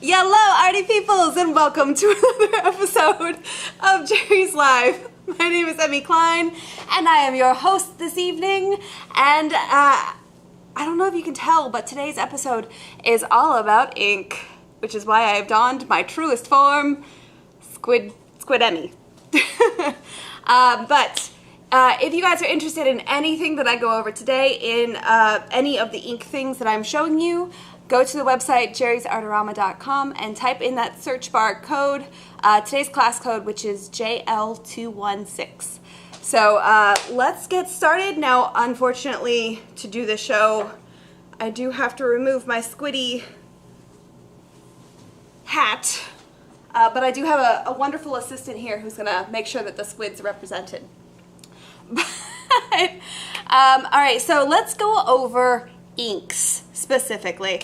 Hello, arty peoples, and welcome to another episode of Jerry's Live. My name is Emmy Klein, and I am your host this evening. And I don't know if you can tell, but today's episode is all about ink, which is why I have donned my truest form, Squid Emmy. If you guys are interested in anything that I go over today, in any of the ink things that I'm showing you, go to the website jerrysartorama.com and type in that search bar code, today's class code, which is JL216. So let's get started. Now, unfortunately, to do this show, I do have to remove my squiddy hat, but I do have a wonderful assistant here who's going to make sure that the squid's are represented. All right, so let's go over inks specifically.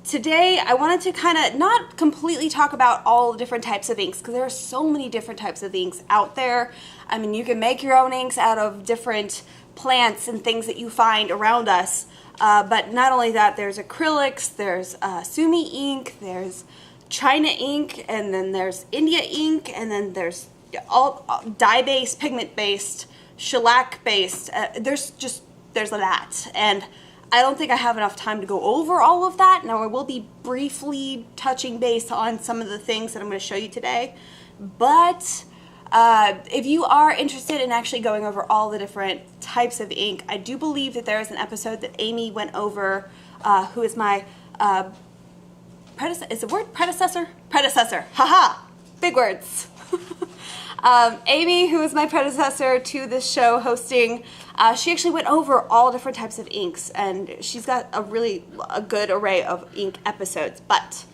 Today I wanted to kind of not completely talk about all the different types of inks, because there are so many different types of inks out there. I mean, you can make your own inks out of different plants and things that you find around us. But not only that, there's acrylics, there's sumi ink, there's China ink, and then there's India ink, and then there's all dye-based, pigment-based, shellac-based. There's that, and I don't think I have enough time to go over all of that. Now, I will be briefly touching base on some of the things that I'm going to show you today, but if you are interested in actually going over all the different types of ink, I do believe that there is an episode that Amy went over, who is my is the word predecessor? Predecessor. Haha! Big words. Amy, who is my predecessor to this show hosting, she actually went over all different types of inks, and she's got a good array of ink episodes. But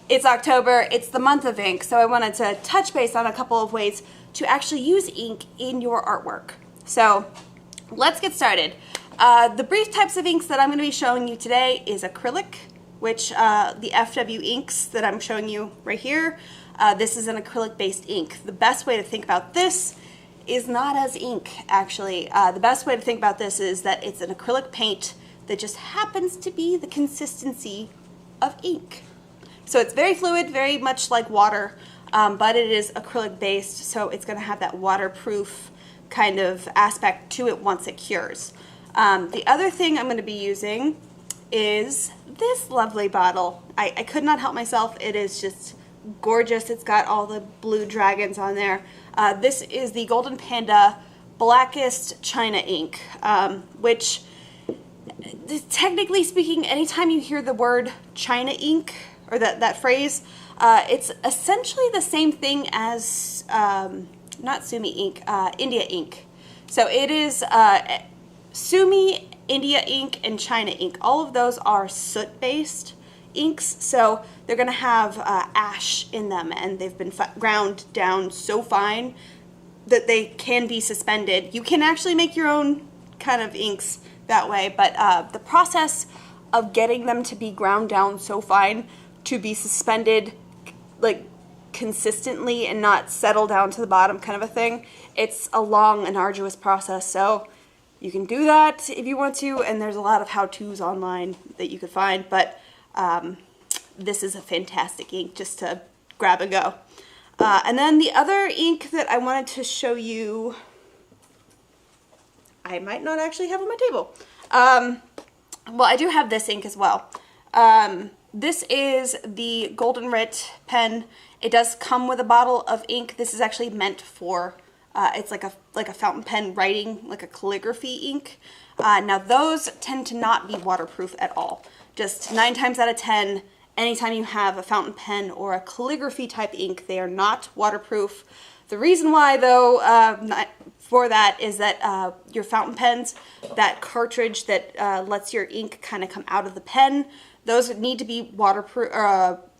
it's October, it's the month of ink, so I wanted to touch base on a couple of ways to actually use ink in your artwork. So let's get started. The brief types of inks that I'm going to be showing you today is acrylic, which the FW inks that I'm showing you right here, this is an acrylic-based ink. The best way to think about this is not as ink, actually. The best way to think about this is that it's an acrylic paint that just happens to be the consistency of ink. So it's very fluid, very much like water, but it is acrylic-based, so it's going to have that waterproof kind of aspect to it once it cures. The other thing I'm going to be using is this lovely bottle. I could not help myself. It is just gorgeous. It's got all the blue dragons on there. This is the Golden Panda Blackest China ink, which, technically speaking, anytime you hear the word China ink, or that phrase, it's essentially the same thing as, not sumi ink, India ink. So it is sumi, India ink, and China ink. All of those are soot-based inks, so they're going to have ash in them, and they've been ground down so fine that they can be suspended. You can actually make your own kind of inks that way, but the process of getting them to be ground down so fine to be suspended like consistently and not settle down to the bottom kind of a thing, it's a long and arduous process. So you can do that if you want to, and there's a lot of how-tos online that you could find, but this is a fantastic ink just to grab and go. And then the other ink that I wanted to show you, I might not actually have on my table. Well, I do have this ink as well. This is the Golden Rit pen. It does come with a bottle of ink. This is actually meant for, it's like a fountain pen writing, like a calligraphy ink. Now those tend to not be waterproof at all. Just 9 times out of 10, anytime you have a fountain pen or a calligraphy type ink, they are not waterproof. The reason why, though, for that is that your fountain pens, that cartridge that lets your ink kind of come out of the pen, those need to be waterproof,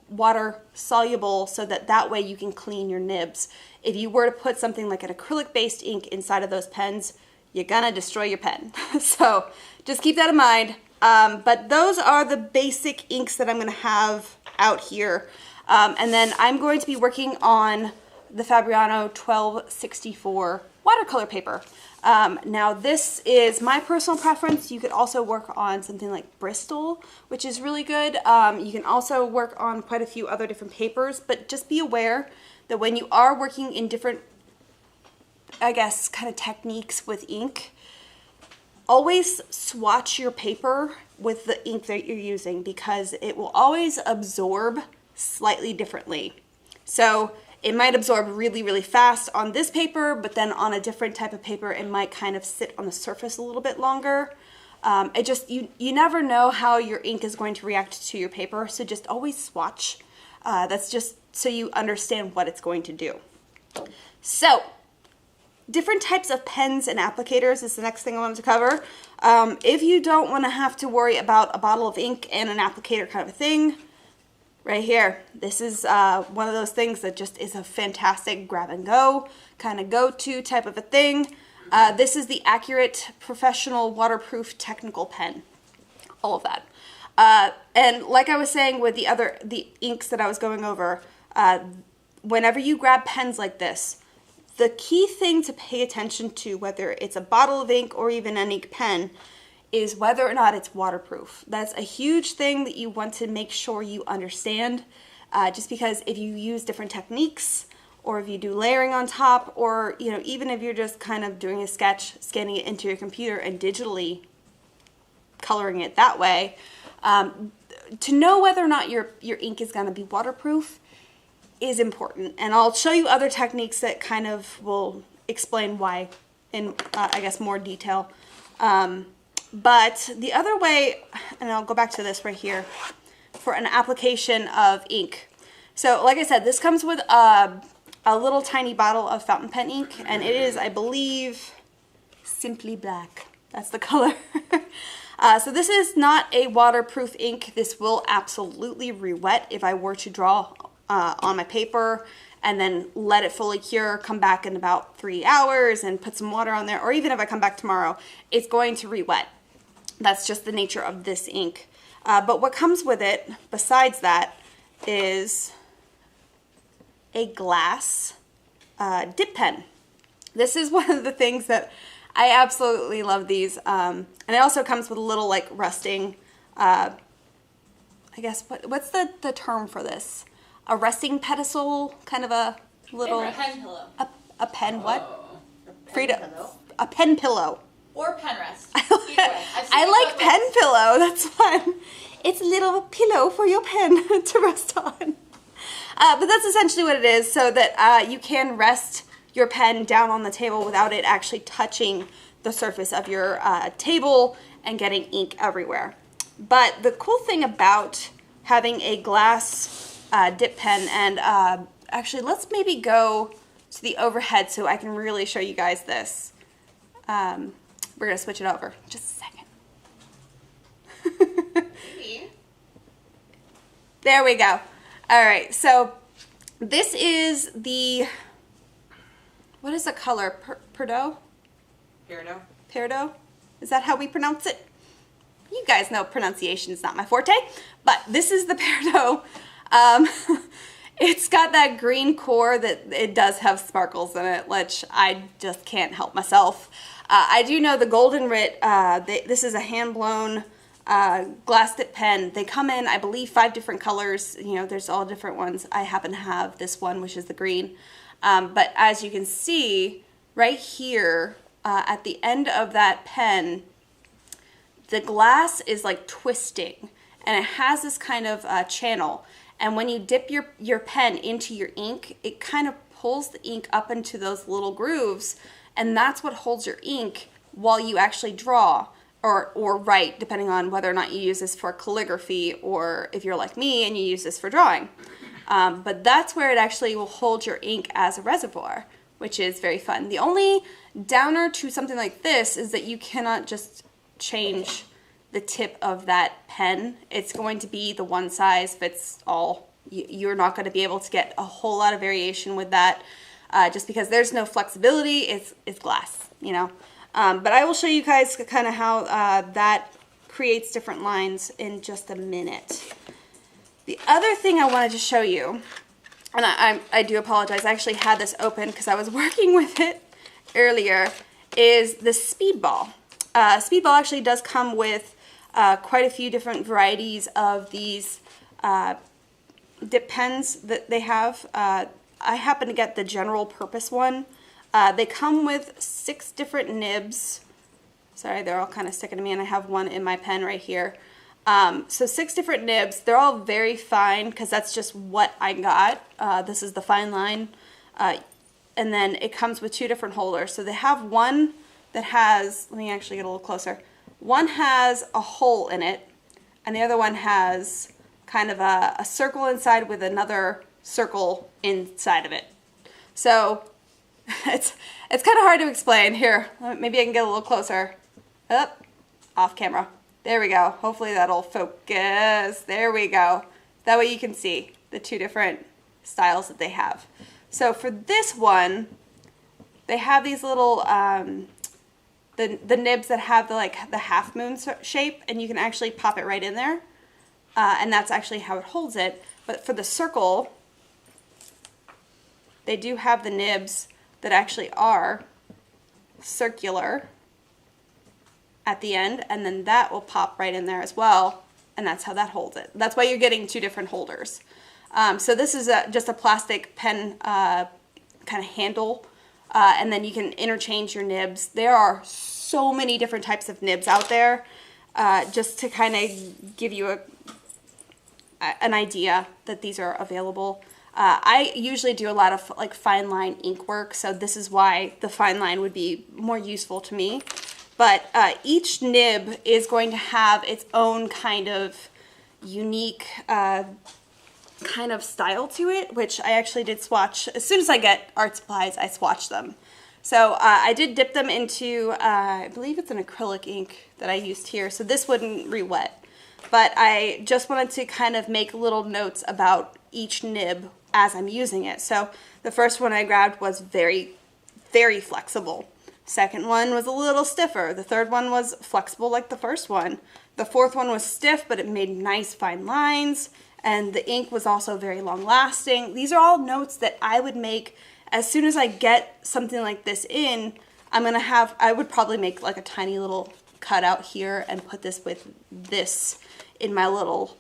water soluble, so that way you can clean your nibs. If you were to put something like an acrylic-based ink inside of those pens, you're gonna destroy your pen. So just keep that in mind. But those are the basic inks that I'm going to have out here. And then I'm going to be working on the Fabriano 1264 watercolor paper. Now this is my personal preference. You could also work on something like Bristol, which is really good. You can also work on quite a few other different papers, but just be aware that when you are working in different, I guess, kind of techniques with ink, always swatch your paper with the ink that you're using, because it will always absorb slightly differently. So it might absorb really, really fast on this paper, but then on a different type of paper, it might kind of sit on the surface a little bit longer. You never know how your ink is going to react to your paper, so just always swatch. That's just so you understand what it's going to do. So, different types of pens and applicators is the next thing I wanted to cover. If you don't want to have to worry about a bottle of ink and an applicator kind of a thing, right here, this is one of those things that just is a fantastic grab and go, kind of go-to type of a thing. This is the Accurate Professional Waterproof Technical Pen. All of that. And like I was saying with the inks that I was going over, whenever you grab pens like this, the key thing to pay attention to, whether it's a bottle of ink or even an ink pen, is whether or not it's waterproof. That's a huge thing that you want to make sure you understand, just because if you use different techniques, or if you do layering on top, or even if you're just kind of doing a sketch, scanning it into your computer and digitally coloring it that way, to know whether or not your ink is going to be waterproof is important. And I'll show you other techniques that kind of will explain why in, I guess, more detail. But the other way, and I'll go back to this right here, for an application of ink. So like I said, this comes with a little tiny bottle of fountain pen ink, and it is, I believe, Simply Black. That's the color. So this is not a waterproof ink. This will absolutely re-wet if I were to draw on my paper and then let it fully cure, come back in about 3 hours and put some water on there, or even if I come back tomorrow, it's going to re-wet. That's just the nature of this ink. But what comes with it, besides that, is a glass dip pen. This is one of the things that I absolutely love these. And it also comes with a little like rusting, I guess, what's the term for this? A resting pedestal, kind of a little... A pen pillow. A pen what? A pen Frida, pillow. a pen pillow. Or pen rest. I like pen pillow, that's fun. It's a little pillow for your pen to rest on. But that's essentially what it is, so that you can rest your pen down on the table without it actually touching the surface of your table and getting ink everywhere. But the cool thing about having a glass dip pen, and actually let's maybe go to the overhead so I can really show you guys this. We're going to switch it over. Just a second. There we go. All right, so this is the, what is the color? Peardo? Peardo? Is that how we pronounce it? You guys know pronunciation is not my forte, but this is the Peardo. It's got that green core that it does have sparkles in it, which I just can't help myself. I do know the Golden Rit, this is a hand-blown glass dip pen. They come in, I believe, 5 different colors. There's all different ones. I happen to have this one, which is the green. But as you can see, right here, at the end of that pen, the glass is like twisting, and it has this kind of channel. And when you dip your pen into your ink, it kind of pulls the ink up into those little grooves, and that's what holds your ink while you actually draw or write, depending on whether or not you use this for calligraphy or if you're like me and you use this for drawing. But that's where it actually will hold your ink as a reservoir, which is very fun. The only downer to something like this is that you cannot just change the tip of that pen. It's going to be the one size fits all. You're not going to be able to get a whole lot of variation with that, just because there's no flexibility. It's glass, But I will show you guys kind of how that creates different lines in just a minute. The other thing I wanted to show you and I do apologize, I actually had this open because I was working with it earlier, is the Speedball. Speedball actually does come with quite a few different varieties of these dip pens that they have. I happen to get the general purpose one. They come with 6 different nibs. Sorry, they're all kind of sticking to me, and I have one in my pen right here. So 6 different nibs. They're all very fine because that's just what I got. This is the fine line. And then it comes with 2 different holders. So they have one that has, let me actually get a little closer. One has a hole in it, and the other one has kind of a circle inside with another circle inside of it. So it's kind of hard to explain. Here, maybe I can get a little closer. Up, off camera. There we go. Hopefully that'll focus. There we go. That way you can see the 2 different styles that they have. So for this one, they have these little the nibs that have the half moon shape, and you can actually pop it right in there, and that's actually how it holds it. But for the circle, they do have the nibs that actually are circular at the end, and then that will pop right in there as well, and that's how that holds it. That's why you're getting 2 different holders. So this is just a plastic pen kind of handle, and then you can interchange your nibs. There are so many different types of nibs out there, just to kind of give you an idea that these are available. I usually do a lot of like fine line ink work, so this is why the fine line would be more useful to me. But each nib is going to have its own kind of unique kind of style to it, which I actually did swatch. As soon as I get art supplies, I swatch them. So I did dip them into, I believe it's an acrylic ink that I used here, so this wouldn't re-wet. But I just wanted to kind of make little notes about each nib as I'm using it. So the first one I grabbed was very, very flexible. Second one was a little stiffer. The third one was flexible like the first one. The fourth one was stiff, but it made nice fine lines. And the ink was also very long lasting. These are all notes that I would make as soon as I get something like this in. I would probably make like a tiny little cutout here and put this with this in my little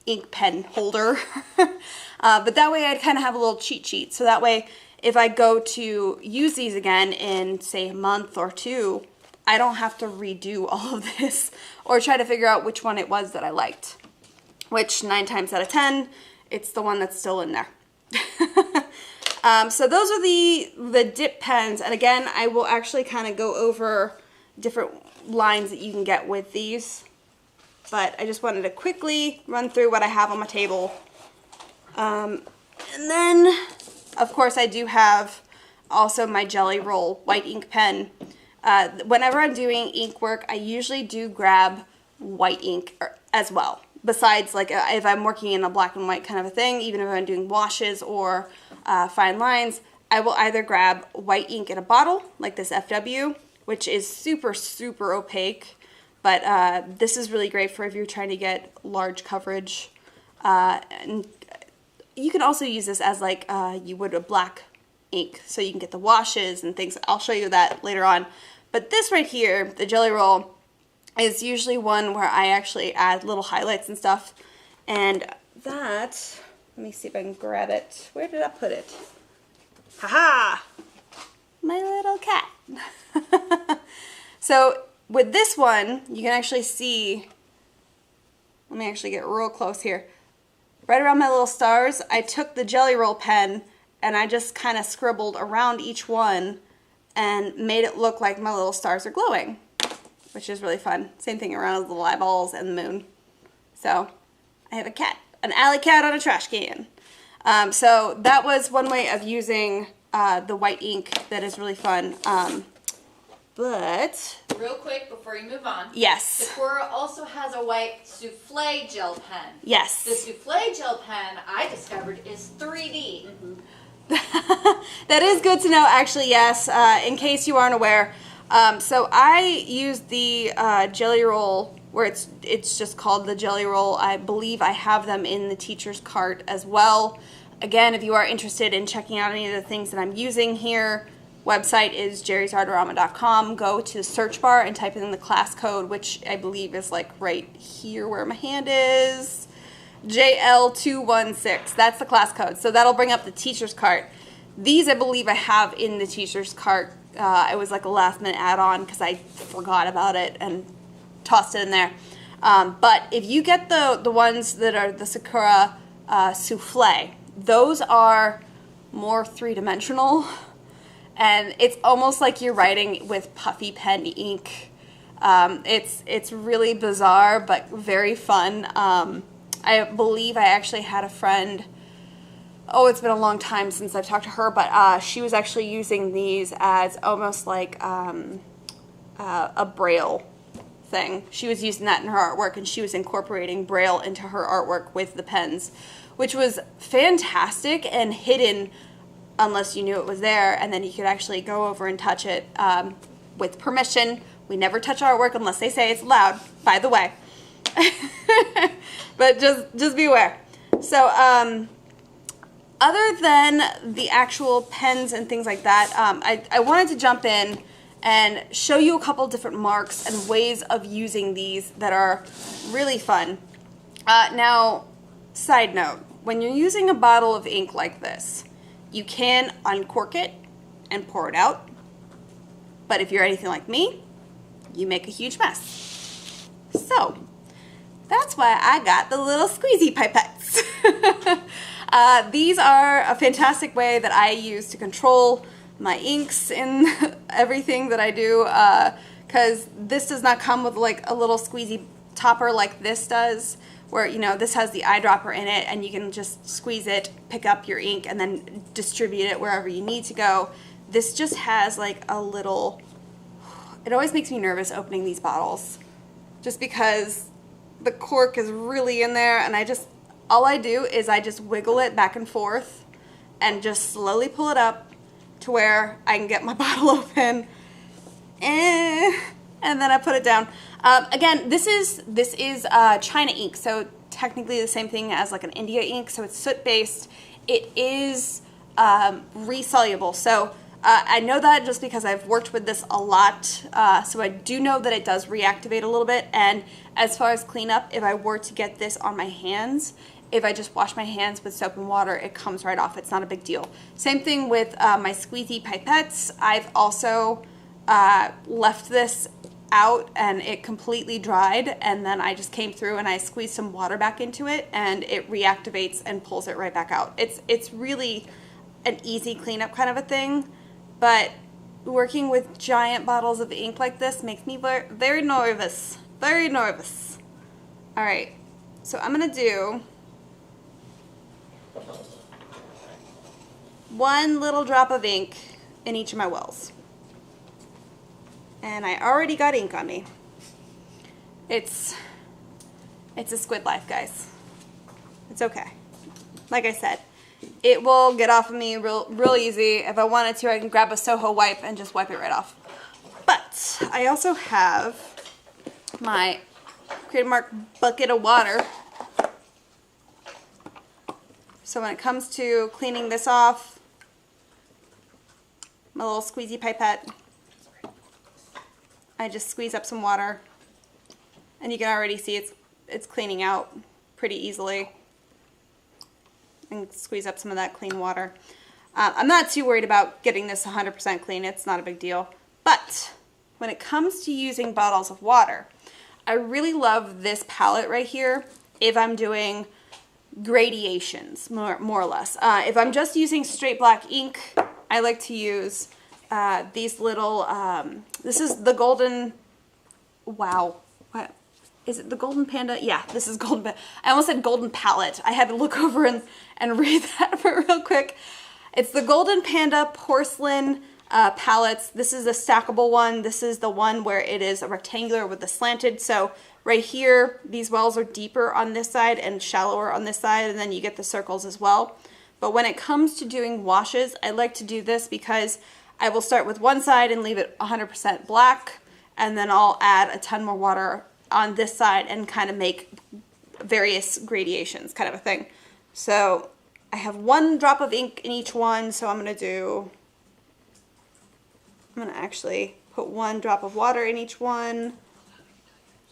ink pen holder. But that way I'd kind of have a little cheat sheet. So that way if I go to use these again in say a month or 2, I don't have to redo all of this or try to figure out which one it was that I liked. Which 9 times out of 10, it's the one that's still in there. So those are the dip pens, and again, I will actually kind of go over different lines that you can get with these. But I just wanted to quickly run through what I have on my table. And then, of course, I do have also my Jelly Roll white ink pen. Whenever I'm doing ink work, I usually do grab white ink as well. Besides, like if I'm working in a black and white kind of a thing, even if I'm doing washes or fine lines, I will either grab white ink in a bottle, like this FW, which is super, super opaque. But this is really great for if you're trying to get large coverage. And you can also use this as like you would a black ink, so you can get the washes and things. I'll show you that later on. But this right here, the Jelly Roll, is usually one where I actually add little highlights and stuff. And that, let me see if I can grab it. Where did I put it? Haha! My little cat. So with this one, you can actually see, let me actually get real close here. Right around my little stars, I took the Jelly Roll pen and I just kind of scribbled around each one and made it look like my little stars are glowing, which is really fun. Same thing around the little eyeballs and the moon. So I have a cat, an alley cat on a trash can. So that was one way of using the white ink that is really fun. But real quick before you move on. Yes. Sephora also has a white Souffle Gel Pen. Yes. The Souffle Gel Pen I discovered is 3D. Mm-hmm. That is good to know, actually, yes, in case you aren't aware. So I use the Jelly Roll, where it's just called the Jelly Roll. I believe I have them in the teacher's cart as well. Again, if you are interested in checking out any of the things that I'm using here, website is jerrysartorama.com. Go to the search bar and type in the class code, which I believe is like right here where my hand is. JL216. That's the class code. So that'll bring up the teacher's cart. These I believe I have in the teacher's cart. It was like a last minute add-on because I forgot about it and tossed it in there. But if you get the ones that are the Sakura Souffle, those are more three-dimensional, and it's almost like you're writing with puffy pen ink. It's really bizarre but very fun. I believe I actually had a friend, oh, it's been a long time since I've talked to her, but she was actually using these as almost like a Braille thing. She was using that in her artwork, and she was incorporating Braille into her artwork with the pens, which was fantastic and hidden unless you knew it was there, and then you could actually go over and touch it with permission. We never touch artwork unless they say it's allowed, by the way. But just be aware. So other than the actual pens and things like that, I wanted to jump in and show you a couple different marks and ways of using these that are really fun. Now, side note, when you're using a bottle of ink like this, you can uncork it and pour it out. But if you're anything like me, you make a huge mess. So that's why I got the little squeezy pipettes. These are a fantastic way that I use to control my inks in everything that I do, because this does not come with like a little squeezy topper like this does, where, you know, this has the eyedropper in it and you can just squeeze it, pick up your ink, and then distribute it wherever you need to go. This just has like a little, it always makes me nervous opening these bottles just because the cork is really in there, and all I do is I just wiggle it back and forth and just slowly pull it up to where I can get my bottle open, and then I put it down. Again, this is China ink, so technically the same thing as like an India ink, so it's soot-based. It is resoluble, so I know that just because I've worked with this a lot, so I do know that it does reactivate a little bit. And as far as cleanup, if I were to get this on my hands, if I just wash my hands with soap and water, it comes right off. It's not a big deal. Same thing with my squeezy pipettes. I've also left this out and it completely dried, and then I just came through and I squeezed some water back into it, and it reactivates and pulls it right back out. It's really an easy cleanup kind of a thing, but working with giant bottles of ink like this makes me very nervous. Very nervous. Alright, so I'm going to do one little drop of ink in each of my wells. And I already got ink on me. It's a squid life, guys. It's okay. Like I said, it will get off of me real easy. If I wanted to, I can grab a Soho wipe and just wipe it right off. But I also have my Creative Mark bucket of water. So when it comes to cleaning this off, my little squeezy pipette, I just squeeze up some water, and you can already see it's cleaning out pretty easily. And squeeze up some of that clean water. I'm not too worried about getting this 100% clean. It's not a big deal. But when it comes to using bottles of water, I really love this palette right here if I'm doing gradations, more or less. If I'm just using straight black ink, I like to use these little, this is the golden, wow, what? Is it the Golden Panda? Yeah, this is Golden Panda. I almost said Golden Palette. I had to look over and read that real quick. It's the Golden Panda Porcelain palettes. This is a stackable one. This is the one where it is a rectangular with the slanted. So right here, these wells are deeper on this side and shallower on this side, and then you get the circles as well. But when it comes to doing washes, I like to do this because I will start with one side and leave it 100% black, and then I'll add a ton more water on this side and kind of make various gradations kind of a thing. So I have 1 drop of ink in each one, so I'm gonna actually put 1 drop of water in each one,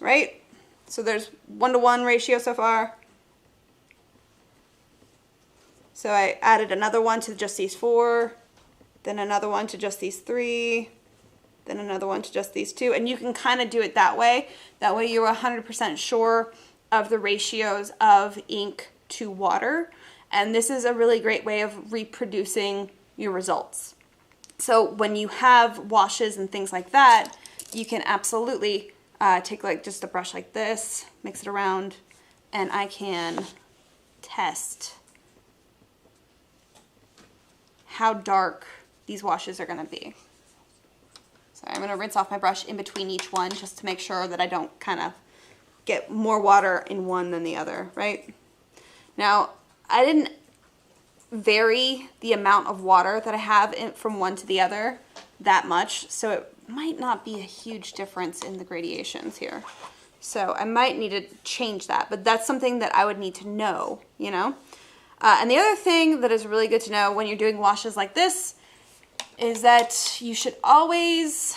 right? So there's 1-to-1 ratio so far. So I added another one to just these 4, then another one to just these 3, then another one to just these 2, and you can kind of do it that way. That way you're 100% sure of the ratios of ink to water, and this is a really great way of reproducing your results. So when you have washes and things like that, you can absolutely take like just a brush like this, mix it around, and I can test how dark these washes are going to be. So I'm going to rinse off my brush in between each one just to make sure that I don't kind of get more water in one than the other, right? Now, I didn't vary the amount of water that I have from one to the other that much, so it might not be a huge difference in the gradations here. So I might need to change that, but that's something that I would need to know, you know? And the other thing that is really good to know when you're doing washes like this is that you should always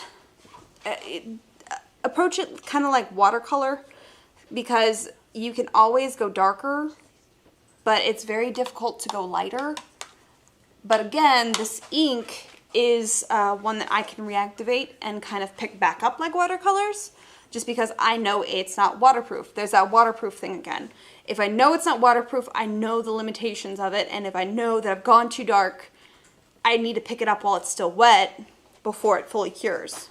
approach it kind of like watercolor, because you can always go darker, but it's very difficult to go lighter. But again, this ink is one that I can reactivate and kind of pick back up like watercolors, just because I know it's not waterproof. There's that waterproof thing again. If I know it's not waterproof, I know the limitations of it, and if I know that I've gone too dark, I need to pick it up while it's still wet before it fully cures.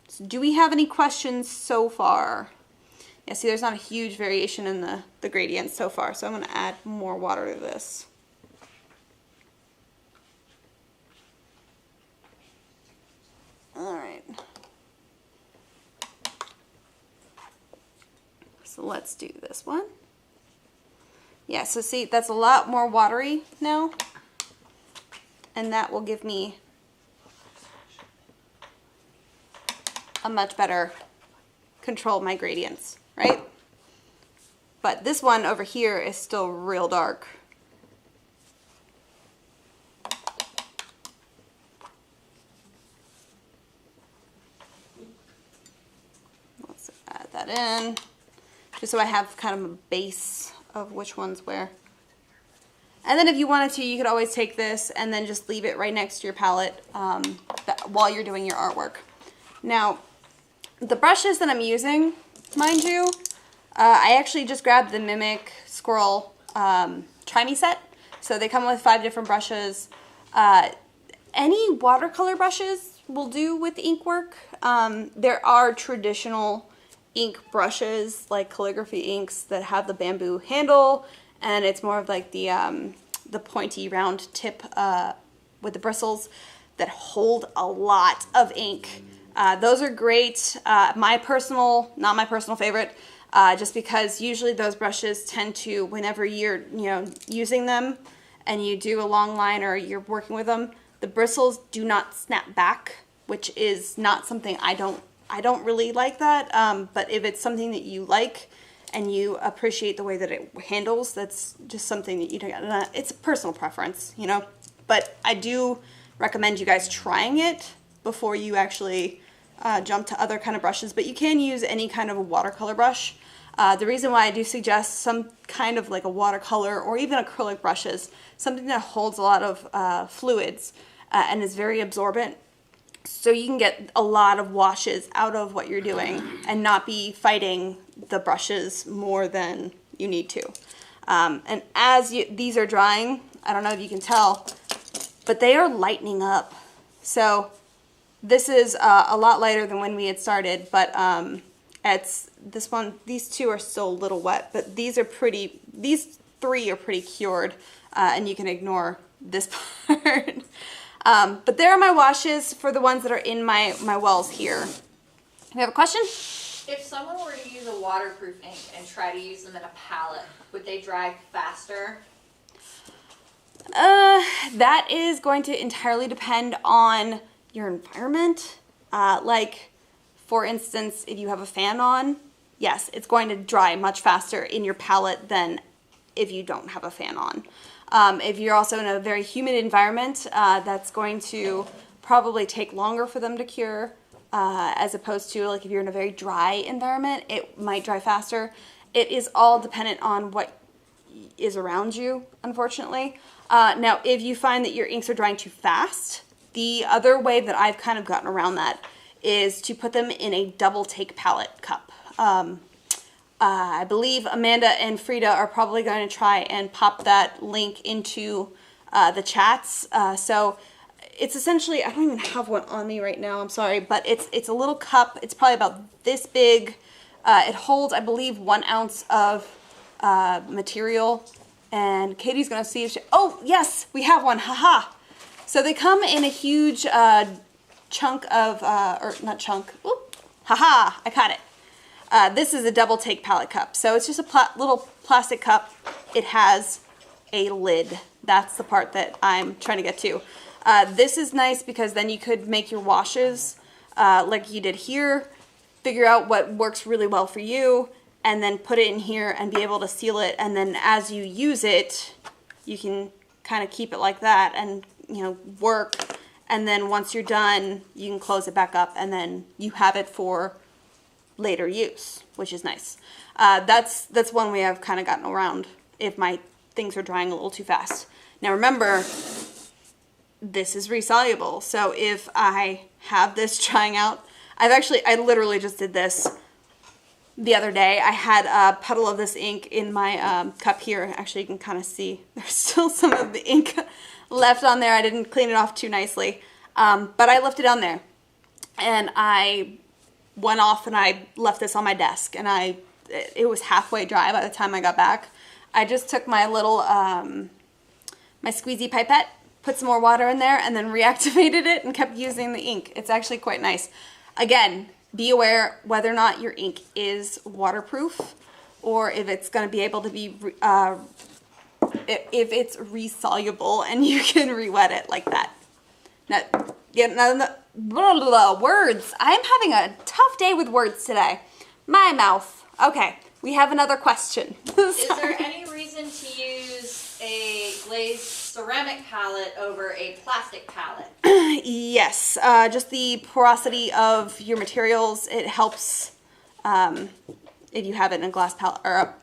So do we have any questions so far? Yeah, see, there's not a huge variation in the gradients so far, so I'm going to add more water to this. All right. So let's do this one. Yeah, so see, that's a lot more watery now, and that will give me a much better control of my gradients, right? But this one over here is still real dark. Let's add that in, just so I have kind of a base of which one's where. And then if you wanted to, you could always take this and then just leave it right next to your palette while you're doing your artwork. Now, the brushes that I'm using, mind you, I actually just grabbed the Mimic Squirrel Try Me set. So they come with 5 different brushes. Any watercolor brushes will do with ink work. There are traditional ink brushes like calligraphy inks that have the bamboo handle, and it's more of like the pointy round tip with the bristles that hold a lot of ink. Those are great. Not my personal favorite, just because usually those brushes tend to, whenever you're using them and you do a long line or you're working with them, the bristles do not snap back, which is not something I don't really like that. But if it's something that you like and you appreciate the way that it handles, that's just something that you don't. It's a personal preference, you know. But I do recommend you guys trying it before you actually jump to other kind of brushes. But you can use any kind of a watercolor brush. The reason why I do suggest some kind of like a watercolor or even acrylic brushes, something that holds a lot of fluids and is very absorbent, so you can get a lot of washes out of what you're doing and not be fighting the brushes more than you need to. And as these are drying, I don't know if you can tell, but they are lightening up. So this is a lot lighter than when we had started, but it's this one. These 2 are still a little wet, but these 3 are pretty cured, and you can ignore this part. But there are my washes for the ones that are in my wells here. You have a question? If someone were to use a waterproof ink and try to use them in a palette, would they dry faster? That is going to entirely depend on your environment. Like, for instance, if you have a fan on, yes, it's going to dry much faster in your palette than if you don't have a fan on. If you're also in a very humid environment, that's going to probably take longer for them to cure, as opposed to like if you're in a very dry environment, it might dry faster. It is all dependent on what is around you, unfortunately. Now, if you find that your inks are drying too fast, the other way that I've kind of gotten around that is to put them in a double take palette cup. I believe Amanda and Frida are probably going to try and pop that link into the chats. So it's essentially, I don't even have one on me right now, I'm sorry, but it's a little cup. It's probably about this big. It holds, I believe, 1 ounce of material. And Katie's going to see if she, oh, yes, we have one, haha. So they come in a huge chunk of, or not chunk, oop, haha, I caught it. This is a double take palette cup. So it's just a little plastic cup. It has a lid. That's the part that I'm trying to get to. This is nice because then you could make your washes like you did here, figure out what works really well for you, and then put it in here and be able to seal it. And then as you use it, you can kind of keep it like that and, you know, work. And then once you're done, you can close it back up and then you have it for later use, which is nice. That's one way I've kind of gotten around if my things are drying a little too fast. Now remember, this is resoluble. So if I have this drying out, I literally just did this the other day. I had a puddle of this ink in my cup here. Actually, you can kind of see there's still some of the ink left on there. I didn't clean it off too nicely, but I left it on there. And I went off and I left this on my desk, and it was halfway dry by the time I got back. I just took my little, my squeezy pipette, put some more water in there, and then reactivated it and kept using the ink. It's actually quite nice. Again, be aware whether or not your ink is waterproof or if it's going to be able to be, if it's resoluble and you can re-wet it like that. Now, blah, blah, blah, words. I'm having a tough day with words today. My mouth. Okay, we have another question. Is there any reason to use a glazed ceramic palette over a plastic palette? Yes, just the porosity of your materials. It helps if you have it in a glass palette or a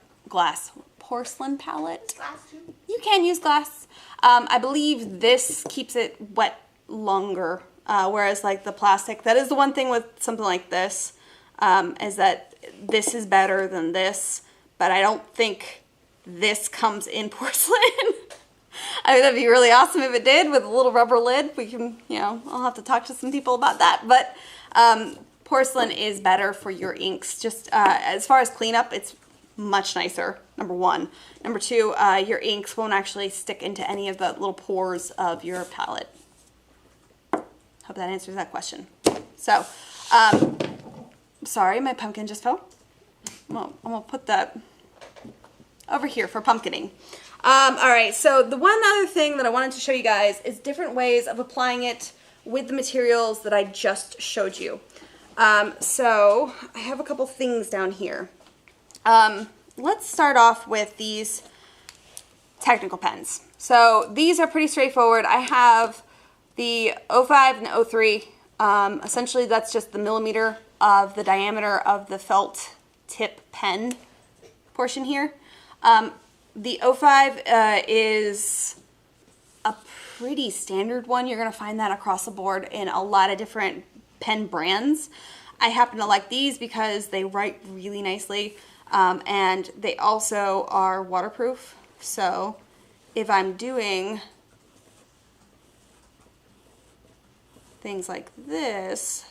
porcelain palette. Glass too? You can use glass. I believe this keeps it wet longer, whereas like the plastic, that is the one thing with something like this, is that this is better than this, but I don't think this comes in porcelain. I mean, that'd be really awesome if it did with a little rubber lid. We can, you know, I'll have to talk to some people about that, but porcelain is better for your inks. Just as far as cleanup, it's much nicer, number one. Number two, your inks won't actually stick into any of the little pores of your palette. Hope that answers that question. So, sorry, my pumpkin just fell. I'm gonna put that over here for pumpkining. All right, so the one other thing that I wanted to show you guys is different ways of applying it with the materials that I just showed you. So I have a couple things down here. Let's start off with these technical pens. So these are pretty straightforward. I have the 05 and 03. Essentially that's just the millimeter of the diameter of the felt tip pen portion here. The 05 is a pretty standard one. You're going to find that across the board in a lot of different pen brands. I happen to like these because they write really nicely, and they also are waterproof. So if I'm doing things like this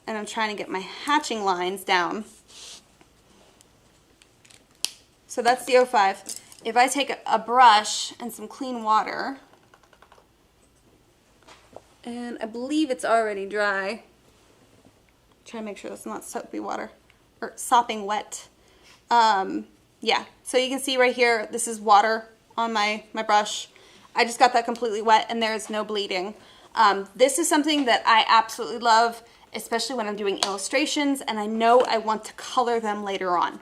and I'm trying to get my hatching lines down, so that's the 05. If I take a brush and some clean water, and I believe it's already dry, try to make sure that's not soapy water, or sopping wet. Yeah, so you can see right here, this is water on my brush. I just got that completely wet and there's no bleeding. This is something that I absolutely love, especially when I'm doing illustrations and I know I want to color them later on.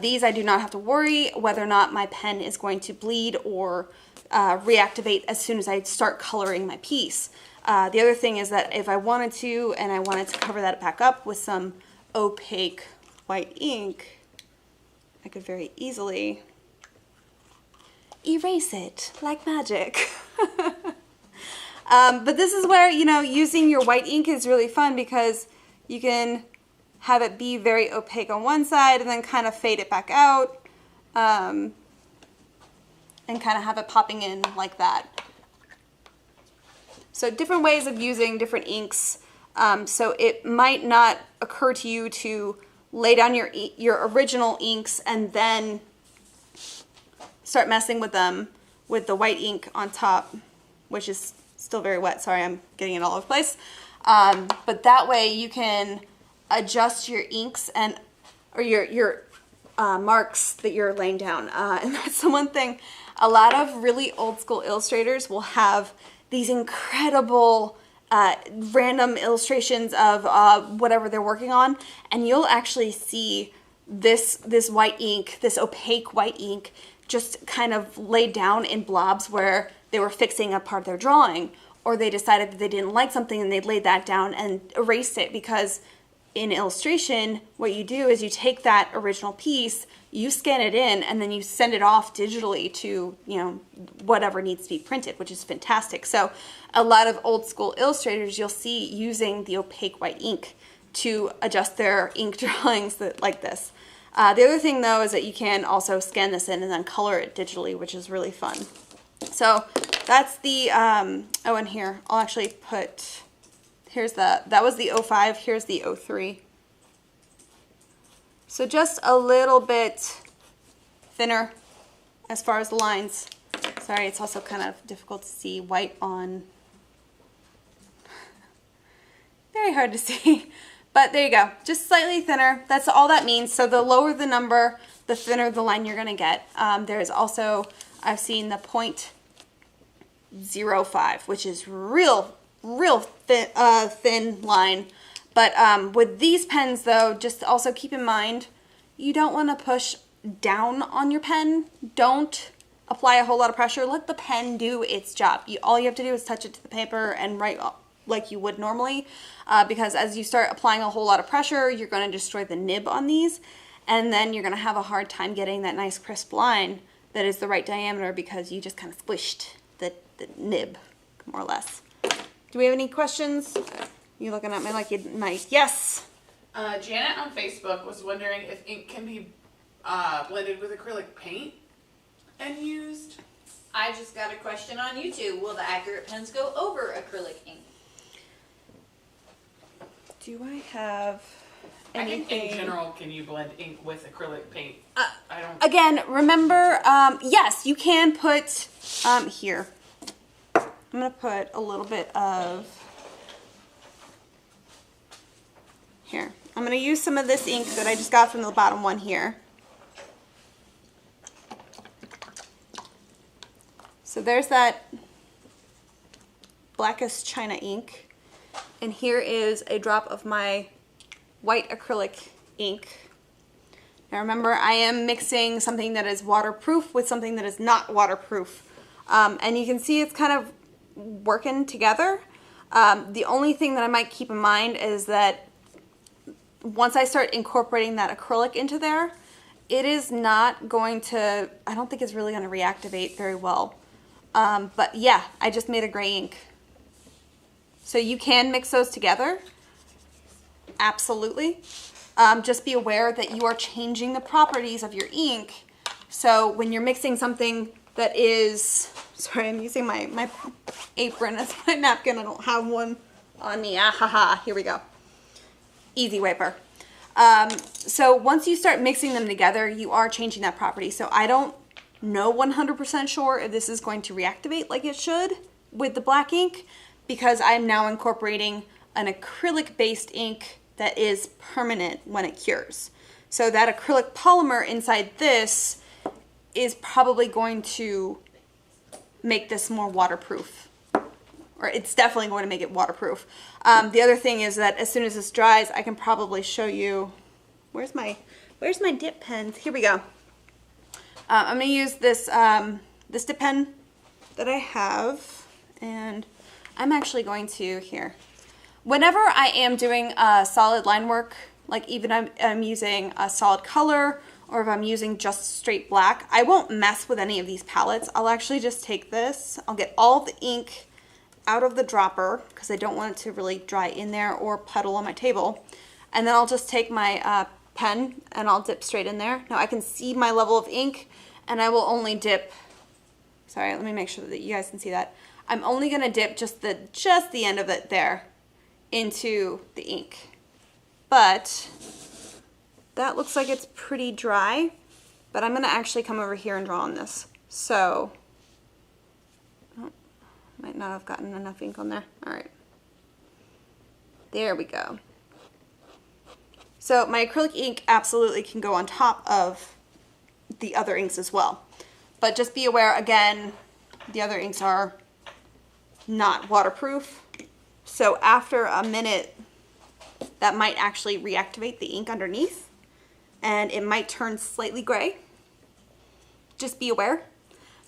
These I do not have to worry whether or not my pen is going to bleed or reactivate as soon as I start coloring my piece. The other thing is that if I wanted to, and I wanted to cover that back up with some opaque white ink, I could very easily erase it like magic. But this is where, you know, using your white ink is really fun because you can have it be very opaque on one side and then kind of fade it back out, and kind of have it popping in like that. So different ways of using different inks. So it might not occur to you to lay down your original inks and then start messing with them with the white ink on top, which is still very wet. Sorry, I'm getting it all over the place. But that way you can adjust your inks or your marks that you're laying down. And that's the one thing. A lot of really old school illustrators will have these incredible random illustrations of whatever they're working on, and you'll actually see this white ink, this opaque white ink, just kind of laid down in blobs where they were fixing a part of their drawing, or they decided that they didn't like something and they laid that down and erased it. Because in illustration, what you do is you take that original piece, you scan it in, and then you send it off digitally to, you know, whatever needs to be printed, which is fantastic. So a lot of old school illustrators you'll see using the opaque white ink to adjust their ink drawings like this. The other thing though is that you can also scan this in and then color it digitally, which is really fun. So that's the, oh, and here, I'll actually put, here's that was the 05, here's the 03. So just a little bit thinner as far as the lines. Sorry, it's also kind of difficult to see white on, very hard to see. But there you go, just slightly thinner. That's all that means. So the lower the number, the thinner the line you're gonna get. There's also, I've seen the 0.05, which is real thin line. But with these pens though, just also keep in mind, you don't wanna push down on your pen. Don't apply a whole lot of pressure. Let the pen do its job. All you have to do is touch it to the paper and write like you would normally, because as you start applying a whole lot of pressure, you're going to destroy the nib on these, and then you're going to have a hard time getting that nice crisp line that is the right diameter because you just kind of squished the nib, more or less. Do we have any questions? You looking at me like you might? Yes. Janet on Facebook was wondering if ink can be blended with acrylic paint and used. I just got a question on YouTube. Will the accurate pens go over acrylic ink? Do I have anything? I think in general, can you blend ink with acrylic paint? I don't. Again, remember, yes, you can put, here. I'm going to put a little bit of, here. I'm going to use some of this ink that I just got from the bottom one here. So there's that Blackest China ink. And here is a drop of my white acrylic ink. Now remember, I am mixing something that is waterproof with something that is not waterproof. And you can see it's kind of working together. The only thing that I might keep in mind is that once I start incorporating that acrylic into there, it is not going to, I don't think it's really going to reactivate very well. But yeah, I just made a gray ink. So you can mix those together, absolutely. Just be aware that you are changing the properties of your ink. So when you're mixing something that is, sorry, I'm using my apron as my napkin. I don't have one on me. Ah, ha, ha. Here we go. Easy wiper. So once you start mixing them together, you are changing that property. So I don't know 100% sure if this is going to reactivate like it should with the black ink, because I'm now incorporating an acrylic-based ink that is permanent when it cures. So that acrylic polymer inside this is probably going to make this more waterproof. Or it's definitely going to make it waterproof. The other thing is that as soon as this dries, I can probably show you, where's my Where's my dip pens? Here we go. I'm going to use this, this dip pen that I have, and I'm actually going to, here. Whenever I am doing solid line work, like even I'm using a solid color, or if I'm using just straight black, I won't mess with any of these palettes. I'll actually just take this, I'll get all the ink out of the dropper, because I don't want it to really dry in there or puddle on my table. And then I'll just take my pen and I'll dip straight in there. Now I can see my level of ink, and I will only dip, sorry, let me make sure that you guys can see that. I'm only gonna dip just the end of it there into the ink. But that looks like it's pretty dry, but I'm gonna actually come over here and draw on this. So, oh, might not have gotten enough ink on there. All right, there we go. So my acrylic ink absolutely can go on top of the other inks as well. But just be aware, again, the other inks are not waterproof. So after a minute, that might actually reactivate the ink underneath, and it might turn slightly gray. Just be aware.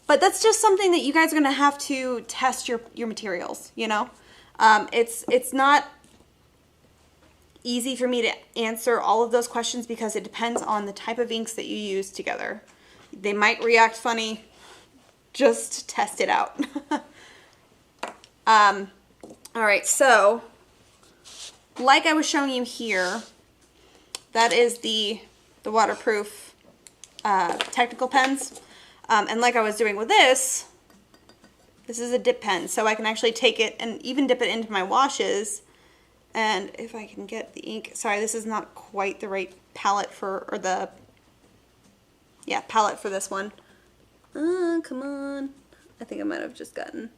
But that's just something that you guys are gonna have to test your materials, you know? It's not easy for me to answer all of those questions because it depends on the type of inks that you use together. They might react funny. Just test it out. All right, so like I was showing you here, that is the waterproof technical pens. And like I was doing with this is a dip pen, so I can actually take it and even dip it into my washes. And if I can get the ink, sorry, this is not quite the right palette for, or the, yeah, palette for this one. Come on. I think I might have just gotten,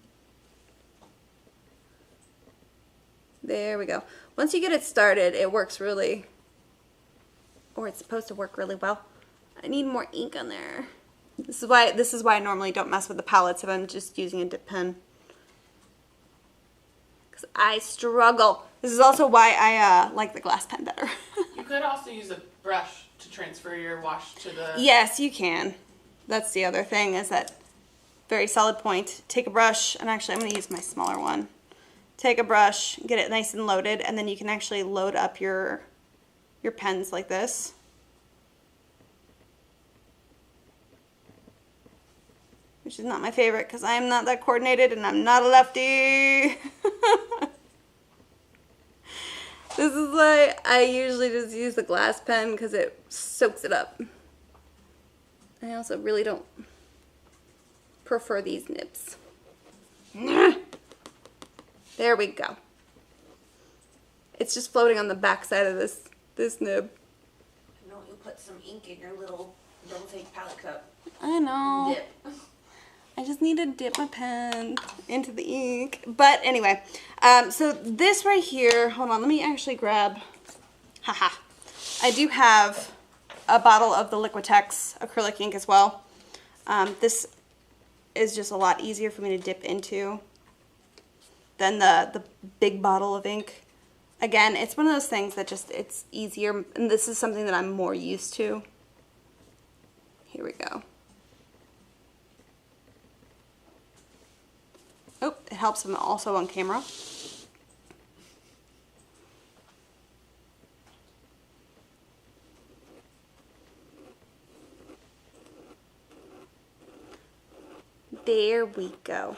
there we go. Once you get it started, it works really, or it's supposed to work really well. I need more ink on there. This is why I normally don't mess with the palettes if I'm just using a dip pen, because I struggle. This is also why I like the glass pen better. You could also use a brush to transfer your wash to the... Yes, you can. That's the other thing, is that very solid point. Take a brush, and actually I'm going to use my smaller one. Take a brush, get it nice and loaded, and then you can actually load up your pens like this. Which is not my favorite because I am not that coordinated and I'm not a lefty. This is why I usually just use the glass pen, because it soaks it up. I also really don't prefer these nibs. There we go. It's just floating on the back side of this nib. No, you put some ink in your little fake palette cup. I know. Dip. I just need to dip my pen into the ink. But anyway, so this right here, hold on, let me actually grab, haha. I do have a bottle of the Liquitex Acrylic Ink as well. This is just a lot easier for me to dip into than the big bottle of ink. Again, it's one of those things that just, it's easier, and this is something that I'm more used to. Here we go. Oh, it helps them also on camera. There we go.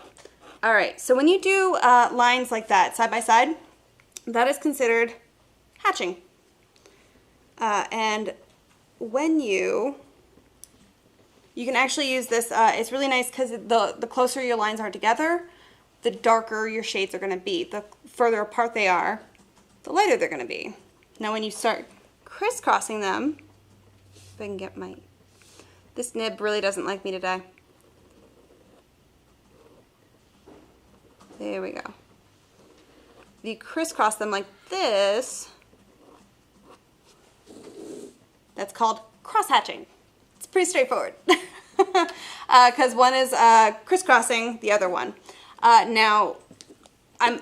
All right, so when you do lines like that, side by side, that is considered hatching. And when you can actually use this, it's really nice because the closer your lines are together, the darker your shades are going to be. The further apart they are, the lighter they're going to be. Now when you start crisscrossing them, if I can get my, this nib really doesn't like me today. There we go. If you crisscross them like this, that's called cross-hatching. It's pretty straightforward. Because one is crisscrossing the other one. Now, I'm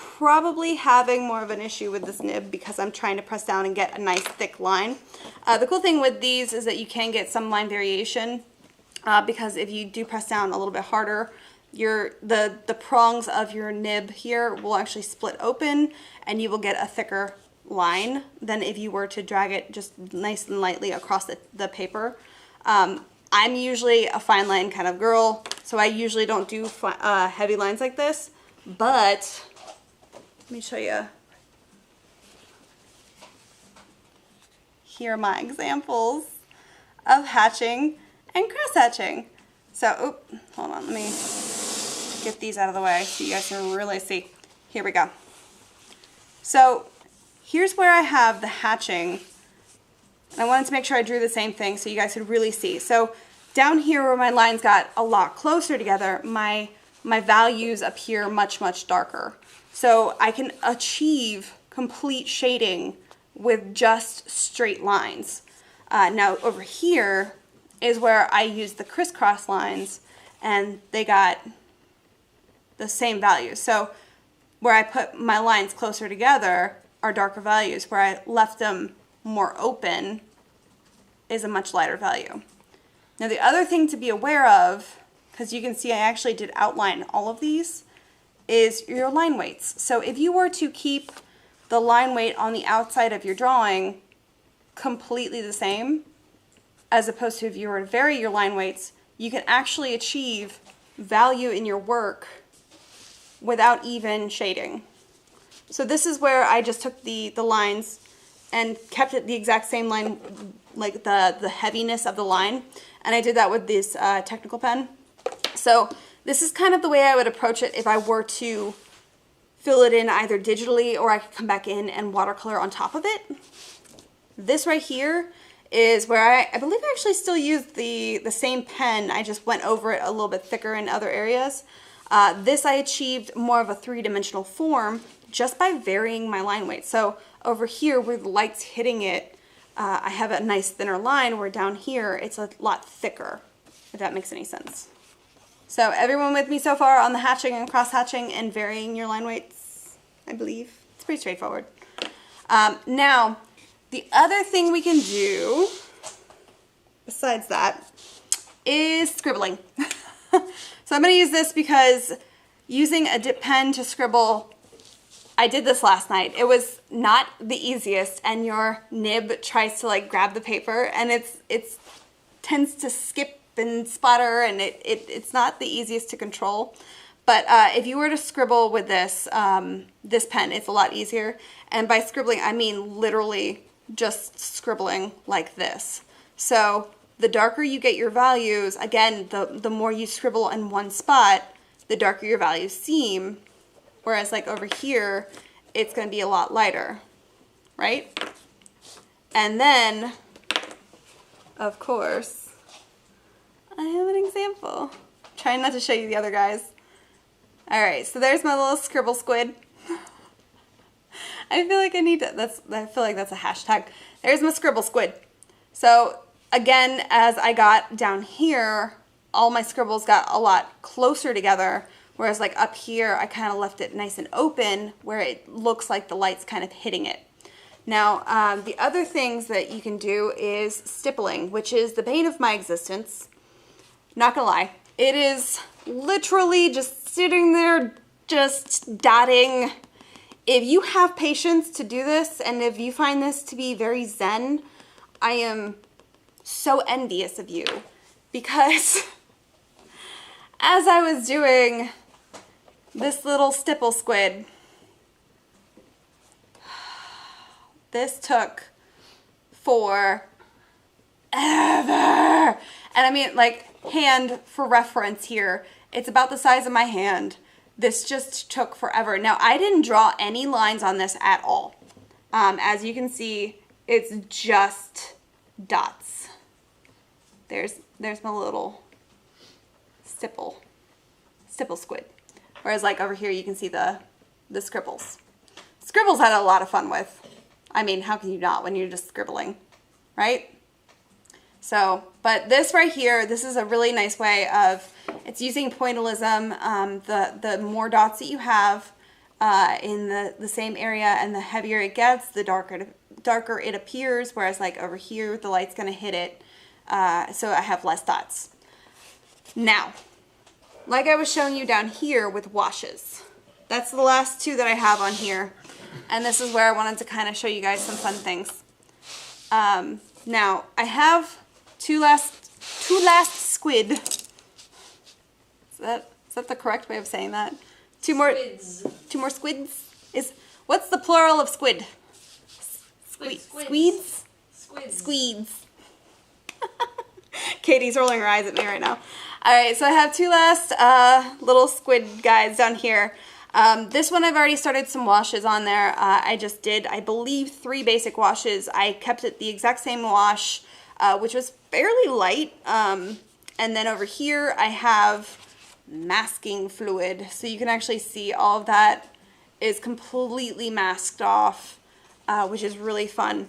probably having more of an issue with this nib because I'm trying to press down and get a nice thick line. The cool thing with these is that you can get some line variation because if you do press down a little bit harder, the prongs of your nib here will actually split open and you will get a thicker line than if you were to drag it just nice and lightly across the paper. I'm usually a fine line kind of girl, so I usually don't do heavy lines like this, but let me show you. Here are my examples of hatching and cross hatching. So, hold on, let me get these out of the way so you guys can really see. Here we go. So here's where I have the hatching. I wanted to make sure I drew the same thing so you guys could really see. So down here where my lines got a lot closer together, my values appear much, much darker. So I can achieve complete shading with just straight lines. Now over here is where I use the crisscross lines and they got the same values. So where I put my lines closer together are darker values. Where I left them more open is a much lighter value. Now the other thing to be aware of, because you can see I actually did outline all of these, is your line weights. So if you were to keep the line weight on the outside of your drawing completely the same, as opposed to if you were to vary your line weights, you can actually achieve value in your work without even shading. So this is where I just took the lines and kept it the exact same line, like the heaviness of the line. And I did that with this technical pen. So this is kind of the way I would approach it if I were to fill it in either digitally or I could come back in and watercolor on top of it. This right here is where I believe I actually still use the same pen. I just went over it a little bit thicker in other areas. This I achieved more of a three-dimensional form just by varying my line weight. So over here where the light's hitting it, I have a nice thinner line, where down here it's a lot thicker, if that makes any sense. So everyone with me so far on the hatching and cross hatching and varying your line weights, I believe? It's pretty straightforward. Now, the other thing we can do, besides that, is scribbling. So I'm going to use this because using a dip pen to scribble, I did this last night. It was not the easiest, and your nib tries to like grab the paper, and it tends to skip and splatter, and it's not the easiest to control. But if you were to scribble with this this pen, it's a lot easier. And by scribbling, I mean literally just scribbling like this. So the darker you get your values, again, the more you scribble in one spot, the darker your values seem. Whereas like over here, it's going to be a lot lighter, right? And then, of course, I have an example. I'm trying not to show you the other guys. All right, so there's my little scribble squid. I feel like I need to, I feel like that's a hashtag. There's my scribble squid. So again, as I got down here, all my scribbles got a lot closer together. Whereas like up here, I kind of left it nice and open where it looks like the light's kind of hitting it. Now, the other things that you can do is stippling, which is the bane of my existence. Not gonna lie, it is literally just sitting there, just dotting. If you have patience to do this, and if you find this to be very zen, I am so envious of you, because as I was doing this little stipple squid, this took forever. And I mean, like, hand for reference here, it's about the size of my hand. This just took forever. Now, I didn't draw any lines on this at all. As you can see, it's just dots. There's my little stipple squid. Whereas like over here, you can see the scribbles. Scribbles I had a lot of fun with. I mean, how can you not when you're just scribbling, right? So, but this right here, this is a really nice way of, it's using pointillism. The more dots that you have, in the same area, and the heavier it gets, the darker it appears, whereas like over here, the light's gonna hit it, so I have less dots. Now, like I was showing you down here with washes, that's the last two that I have on here, and this is where I wanted to kind of show you guys some fun things. Now, I have two last squid. Is that the correct way of saying that? Two more squids. What's the plural of squid? Squeeds? Squeeds. Katie's rolling her eyes at me right now. Alright, so I have two last little squid guys down here. This one I've already started some washes on there. I just did, I believe, 3 basic washes. I kept it the exact same wash, which was fairly light. And then over here I have masking fluid. So you can actually see all of that is completely masked off, which is really fun.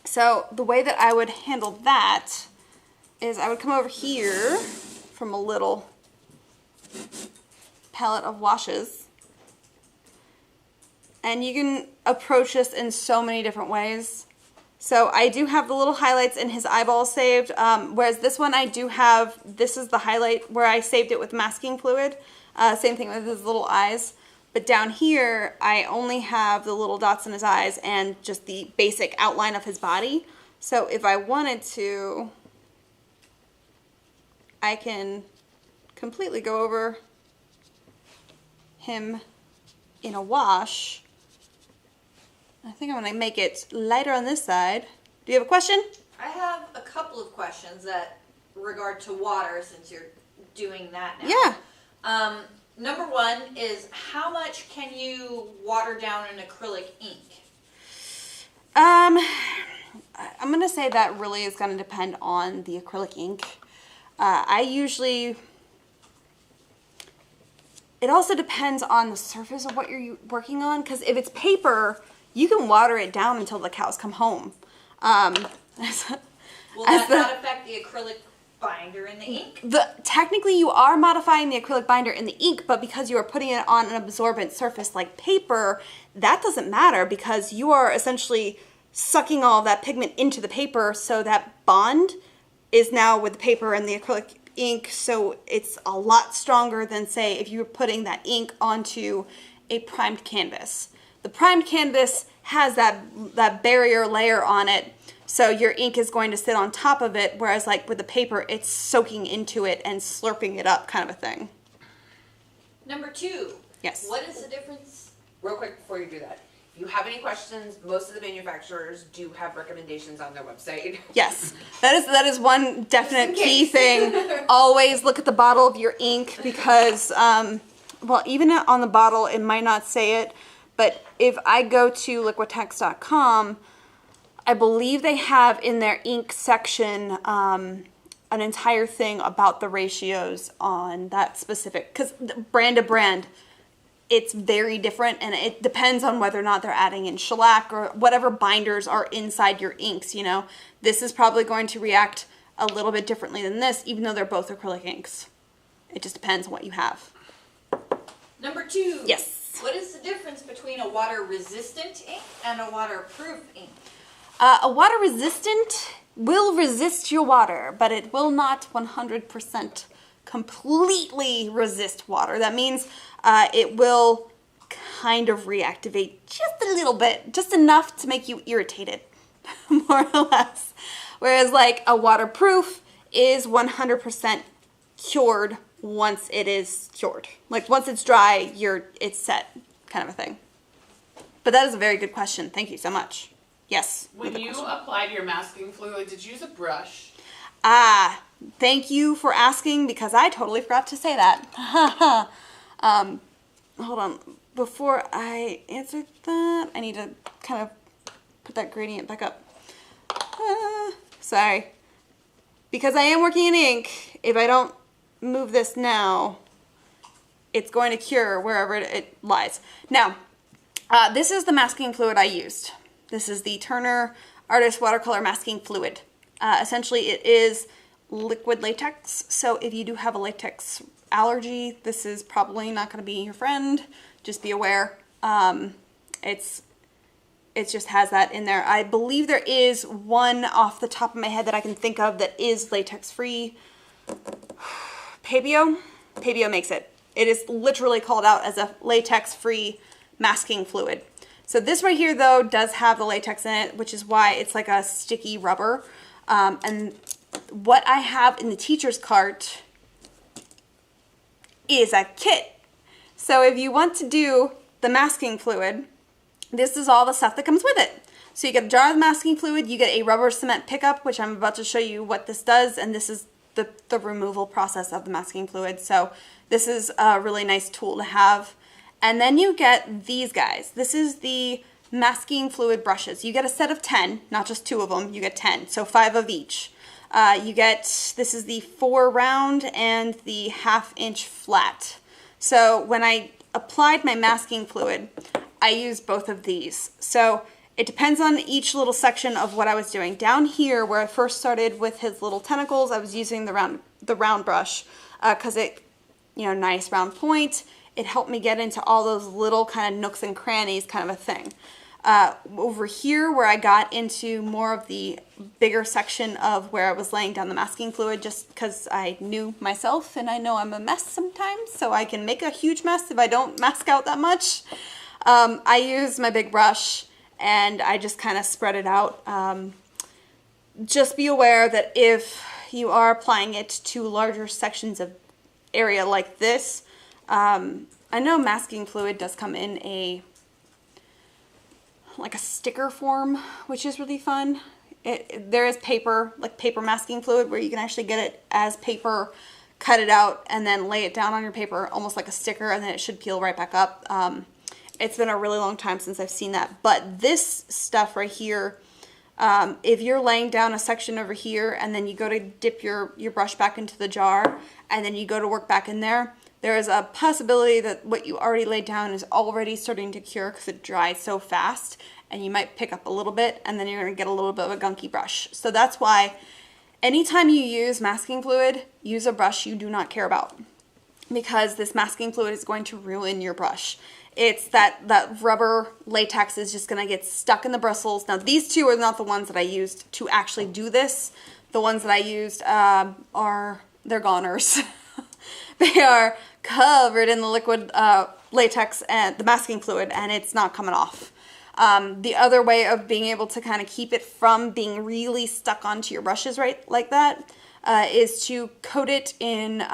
So the way that I would handle that is I would come over here from a little palette of washes. And you can approach this in so many different ways. So I do have the little highlights in his eyeballs saved, whereas this one I do have, this is the highlight where I saved it with masking fluid. Same thing with his little eyes. But down here, I only have the little dots in his eyes and just the basic outline of his body. So if I wanted to, I can completely go over him in a wash. I think I'm going to make it lighter on this side. Do you have a question? I have a couple of questions that regard to water, since you're doing that now. Yeah. Number one is, how much can you water down an acrylic ink? I'm going to say that really is going to depend on the acrylic ink. It also depends on the surface of what you're working on, because if it's paper, you can water it down until the cows come home. Will that not affect the acrylic binder in the ink? Technically, you are modifying the acrylic binder in the ink, but because you are putting it on an absorbent surface like paper, that doesn't matter, because you are essentially sucking all of that pigment into the paper, so that bond is now with the paper and the acrylic ink, so it's a lot stronger than, say, if you were putting that ink onto a primed canvas. The primed canvas has that barrier layer on it, so your ink is going to sit on top of it, whereas like with the paper, it's soaking into it and slurping it up, kind of a thing. Number two. Yes. What is the difference? Real quick before you do that, if you have any questions, most of the manufacturers do have recommendations on their website. Yes, that is one definite key thing. Always look at the bottle of your ink, because, well, even on the bottle, it might not say it, but if I go to Liquitex.com, I believe they have in their ink section an entire thing about the ratios on that specific, because brand to brand, it's very different, and it depends on whether or not they're adding in shellac or whatever binders are inside your inks, you know. This is probably going to react a little bit differently than this, even though they're both acrylic inks. It just depends on what you have. Number two. Yes. What is the difference between a water-resistant ink and a waterproof ink? A water-resistant will resist your water, but it will not 100% completely resist water. That means it will kind of reactivate just a little bit, just enough to make you irritated, more or less. Whereas like a waterproof is 100% cured once it is cured. Like once it's dry, it's set, kind of a thing. But that is a very good question. Thank you so much. Yes. When you applied your masking fluid, did you use a brush? Thank you for asking, because I totally forgot to say that. Hold on. Before I answer that, I need to kind of put that gradient back up. Sorry. Because I am working in ink, if I don't move this now, it's going to cure wherever it lies. Now, this is the masking fluid I used. This is the Turner Artist Watercolor Masking Fluid. Essentially, it is liquid latex, so if you do have a latex allergy, this is probably not going to be your friend. Just be aware. It just has that in there. I believe there is one off the top of my head that I can think of that is latex free. Pabio makes it. It is literally called out as a latex free masking fluid. So this right here though does have the latex in it, which is why it's like a sticky rubber. And what I have in the teacher's cart is a kit. So if you want to do the masking fluid, this is all the stuff that comes with it. So you get a jar of masking fluid, you get a rubber cement pickup, which I'm about to show you what this does, and this is the removal process of the masking fluid. So this is a really nice tool to have. And then you get these guys. This is the masking fluid brushes. You get a set of 10, not just 2 of them, you get 10, so 5 of each. This is the 4 round and the 1/2 inch flat. So when I applied my masking fluid, I used both of these. So it depends on each little section of what I was doing. Down here where I first started with his little tentacles, I was using the round brush because it, nice round point. It helped me get into all those little kind of nooks and crannies kind of a thing. Over here where I got into more of the bigger section of where I was laying down the masking fluid, just because I knew myself and I know I'm a mess sometimes, so I can make a huge mess if I don't mask out that much. I use my big brush and I just kind of spread it out. Just be aware that if you are applying it to larger sections of area like this, I know masking fluid does come in like a sticker form, which is really fun. There is paper, like paper masking fluid, where you can actually get it as paper, cut it out, and then lay it down on your paper, almost like a sticker, and then it should peel right back up. It's been a really long time since I've seen that. But this stuff right here, if you're laying down a section over here, and then you go to dip your brush back into the jar, and then you go to work back in there, there is a possibility that what you already laid down is already starting to cure because it dries so fast, and you might pick up a little bit, and then you're going to get a little bit of a gunky brush. So that's why anytime you use masking fluid, use a brush you do not care about, because this masking fluid is going to ruin your brush. It's that rubber latex is just going to get stuck in the bristles. Now these two are not the ones that I used to actually do this. The ones that I used they're goners. They are covered in the liquid latex and the masking fluid, and it's not coming off. The other way of being able to kind of keep it from being really stuck onto your brushes right like that is to coat it in,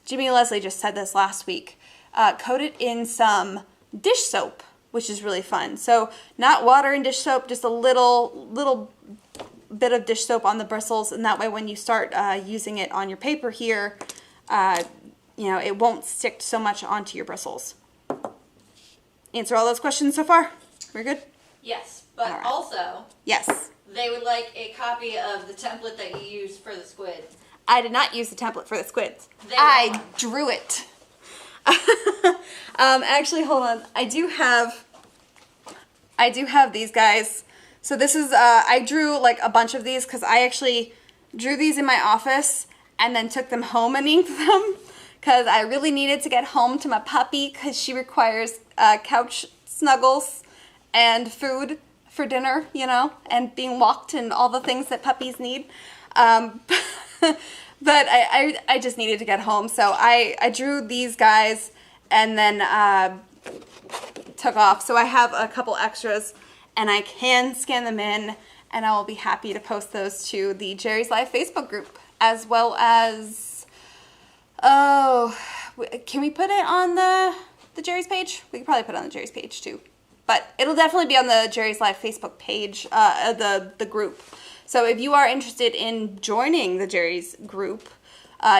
Jimmy and Leslie just said this last week, coat it in some dish soap, which is really fun. So not water and dish soap, just a little bit of dish soap on the bristles, and that way when you start using it on your paper here, it won't stick so much onto your bristles. Answer all those questions so far? We're good? Yes, but All right. also, Yes. they would like a copy of the template that you used for the squid. I did not use the template for the squids. They I won. drew it. Actually, hold on. I do have these guys. So this is, I drew like a bunch of these because I actually drew these in my office and then took them home and inked them because I really needed to get home to my puppy because she requires couch snuggles and food for dinner, and being walked and all the things that puppies need. But I just needed to get home, so I drew these guys and then took off. So I have a couple extras, and I can scan them in, and I will be happy to post those to the Jerry's Live Facebook group, as well as, can we put it on the Jerry's page? We could probably put it on the Jerry's page too. But it'll definitely be on the Jerry's Live Facebook page, the group. So if you are interested in joining the Jerry's group,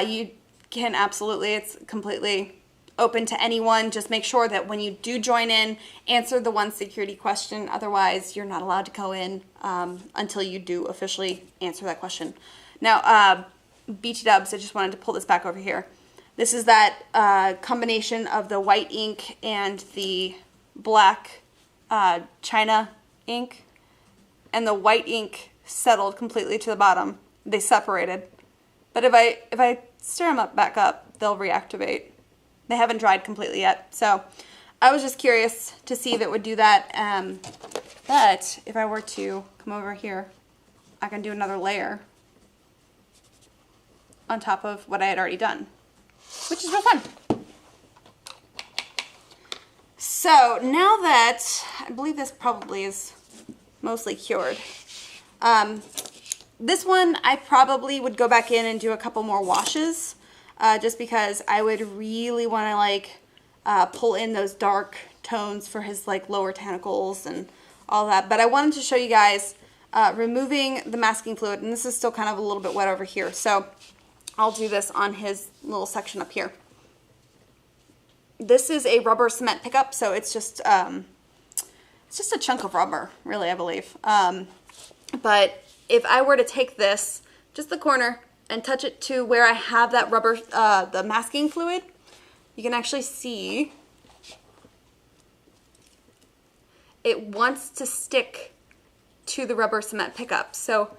you can absolutely, it's completely open to anyone. Just make sure that when you do join in, answer the one security question. Otherwise, you're not allowed to go in until you do officially answer that question. Now, BT Dubs, I just wanted to pull this back over here. This is that combination of the white ink and the black China ink, and the white ink settled completely to the bottom. They separated, but if I stir them back up, they'll reactivate. They haven't dried completely yet. So I was just curious to see if it would do that. But if I were to come over here, I can do another layer on top of what I had already done, which is real fun. So now that, I believe this probably is mostly cured. This one I probably would go back in and do a couple more washes, just because I would really want to like pull in those dark tones for his like lower tentacles and all that. But I wanted to show you guys removing the masking fluid, and this is still kind of a little bit wet over here, so I'll do this on his little section up here. This is a rubber cement pickup, so it's just a chunk of rubber, really, I believe. But if I were to take this, just the corner, and touch it to where I have that rubber, the masking fluid, you can actually see it wants to stick to the rubber cement pickup. So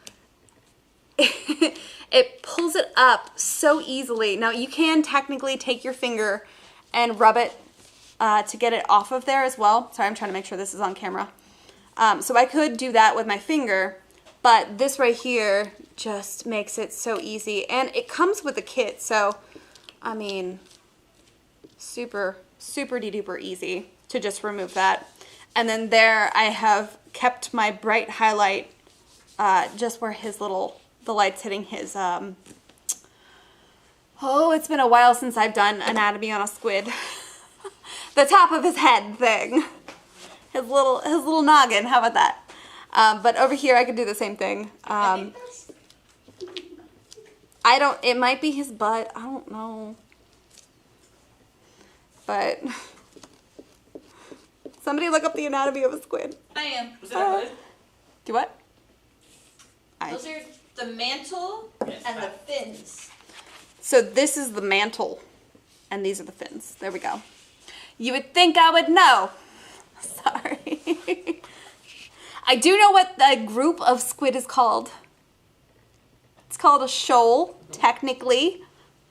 it pulls it up so easily. Now you can technically take your finger and rub it to get it off of there as well. Sorry, I'm trying to make sure this is on camera. So I could do that with my finger, but this right here just makes it so easy. And it comes with a kit, so I mean, super, super de-duper easy to just remove that. And then there I have kept my bright highlight just where his little, the light's hitting his, oh, it's been a while since I've done anatomy on a squid. The top of his head thing. His little noggin, how about that? But over here I could do the same thing. It might be his butt, I don't know. But somebody look up the anatomy of a squid. I am. Was that a hood? Do what? Those are the mantle and the fins. So this is the mantle, and these are the fins. There we go. You would think I would know. Sorry. I do know what the group of squid is called. It's called a shoal, technically,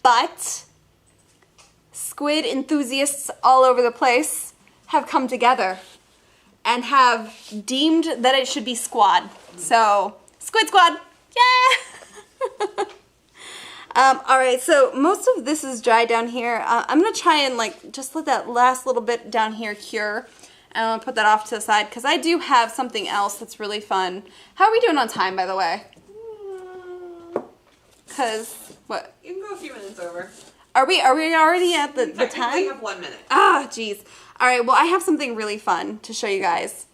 but squid enthusiasts all over the place have come together and have deemed that it should be squad. So, squid squad, yeah! All right, so most of this is dry down here. I'm gonna try and like just let that last little bit down here cure, and I'm gonna put that off to the side because I do have something else that's really fun. How are we doing on time, by the way? Because what? You can go a few minutes over. Are we already at the time? We have 1 minute. Ah, geez. All right, well, I have something really fun to show you guys.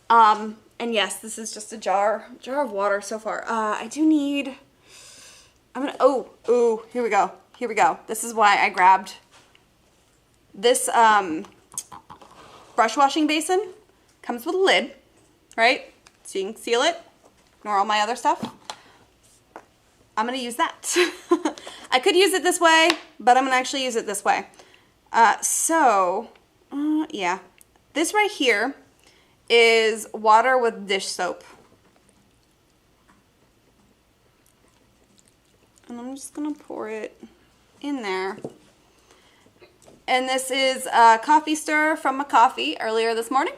And yes, this is just a jar of water so far. I do need, oh, here we go. Here we go. This is why I grabbed this brush washing basin. Comes with a lid, right? So you can seal it, ignore all my other stuff. I'm gonna use that. I could use it this way, but I'm gonna actually use it this way. Yeah. This right here is water with dish soap. And I'm just gonna pour it in there. And this is a coffee stir from a coffee earlier this morning.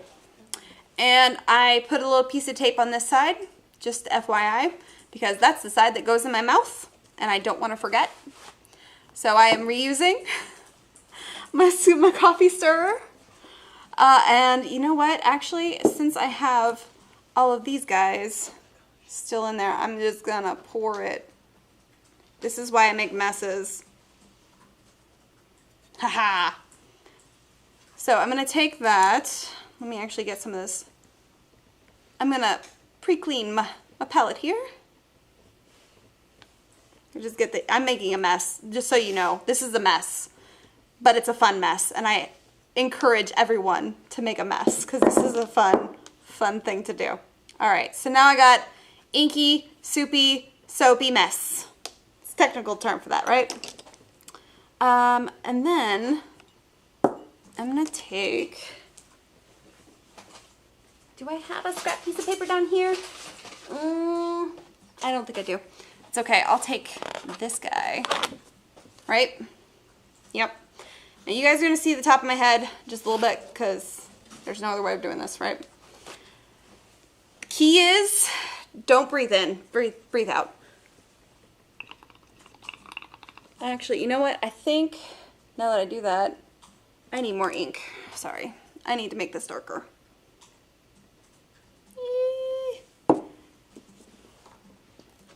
And I put a little piece of tape on this side, just FYI, because that's the side that goes in my mouth, and I don't want to forget. So I am reusing my coffee stirrer. And you know what? Actually, since I have all of these guys still in there, I'm just gonna pour it. This is why I make messes. Haha. So I'm gonna take that. Let me actually get some of this. I'm gonna pre-clean my palette here. I'm making a mess, just so you know. This is a mess, but it's a fun mess, and I encourage everyone to make a mess, because this is a fun thing to do. All right, so now I got inky, soupy, soapy mess. It's a technical term for that, right? And then I'm gonna take, do I have a scrap piece of paper down here? I don't think I do. It's okay, I'll take this guy, right? Yep. Now you guys are gonna see the top of my head just a little bit because there's no other way of doing this, right? Key is, don't breathe in, breathe out. Actually, you know what? I think now that I do that, I need more ink. Sorry, I need to make this darker.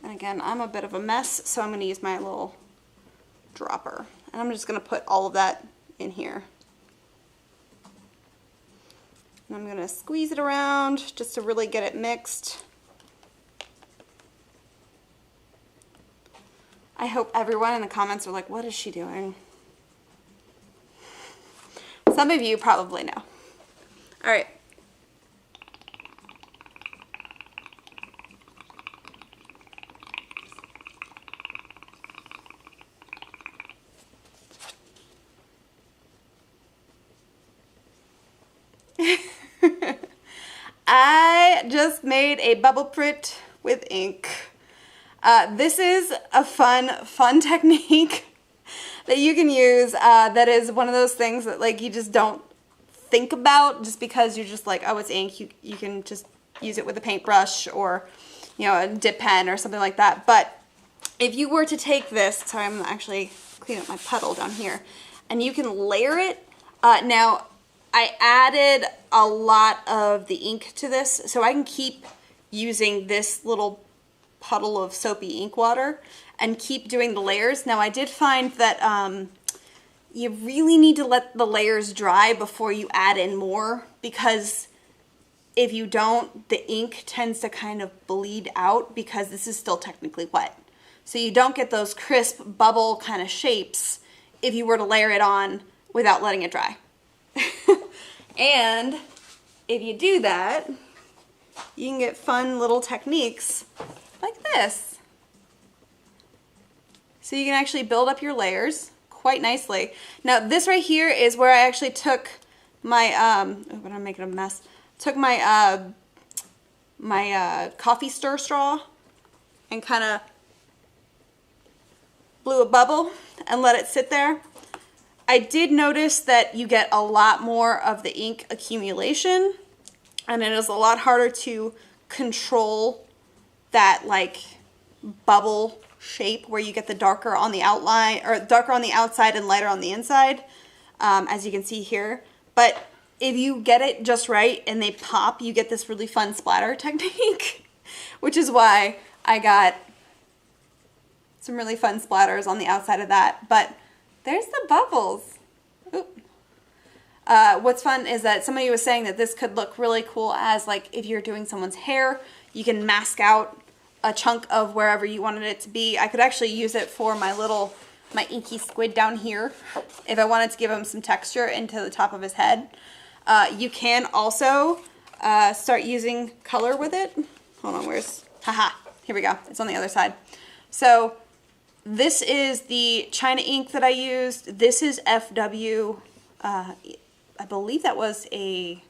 And again, I'm a bit of a mess, so I'm gonna use my little dropper. And I'm just gonna put all of that in here. And I'm gonna squeeze it around just to really get it mixed. I hope everyone in the comments are like, what is she doing? Some of you probably know. All right. I just made a bubble print with ink. This is a fun technique that you can use that is one of those things that like you just don't think about just because you're just like, oh, it's ink. You can just use it with a paintbrush or, you know, a dip pen or something like that. But if you were to take this, sorry, I'm gonna actually clean up my puddle down here, and you can layer it. Now, I added a lot of the ink to this, so I can keep using this little puddle of soapy ink water and keep doing the layers. Now, I did find that you really need to let the layers dry before you add in more, because if you don't, the ink tends to kind of bleed out because this is still technically wet. So you don't get those crisp bubble kind of shapes if you were to layer it on without letting it dry. And if you do that, you can get fun little techniques like this. So you can actually build up your layers quite nicely. Now this right here is where I actually took my, oh, but I'm making a mess. Took my, coffee stir straw and kind of blew a bubble and let it sit there. I did notice that you get a lot more of the ink accumulation, and it is a lot harder to control that like bubble shape where you get the darker on the outline, or darker on the outside and lighter on the inside, as you can see here. But if you get it just right and they pop, you get this really fun splatter technique, which is why I got some really fun splatters on the outside of that. But there's the bubbles. Oop. What's fun is that somebody was saying that this could look really cool as like if you're doing someone's hair, you can mask out a chunk of wherever you wanted it to be. I could actually use it for my inky squid down here if I wanted to give him some texture into the top of his head. You can also start using color with it. Hold on, here we go. It's on the other side. So this is the China ink that I used. This is FW. I believe that was a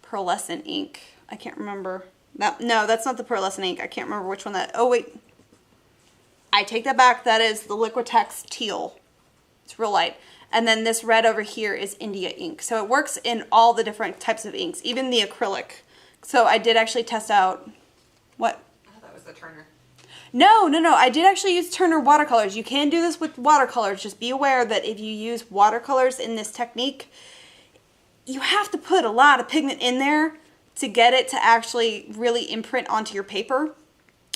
Pearlescent ink. I can't remember. No, that's not the Pearlescent ink. I can't remember which one that. Oh wait, I take that back. That is the Liquitex teal. It's real light. And then this red over here is India ink. So it works in all the different types of inks, even the acrylic. So I did actually test out what. Oh, that was the Turner. No. I did actually use Turner watercolors. You can do this with watercolors. Just be aware that if you use watercolors in this technique, you have to put a lot of pigment in there to get it to actually really imprint onto your paper.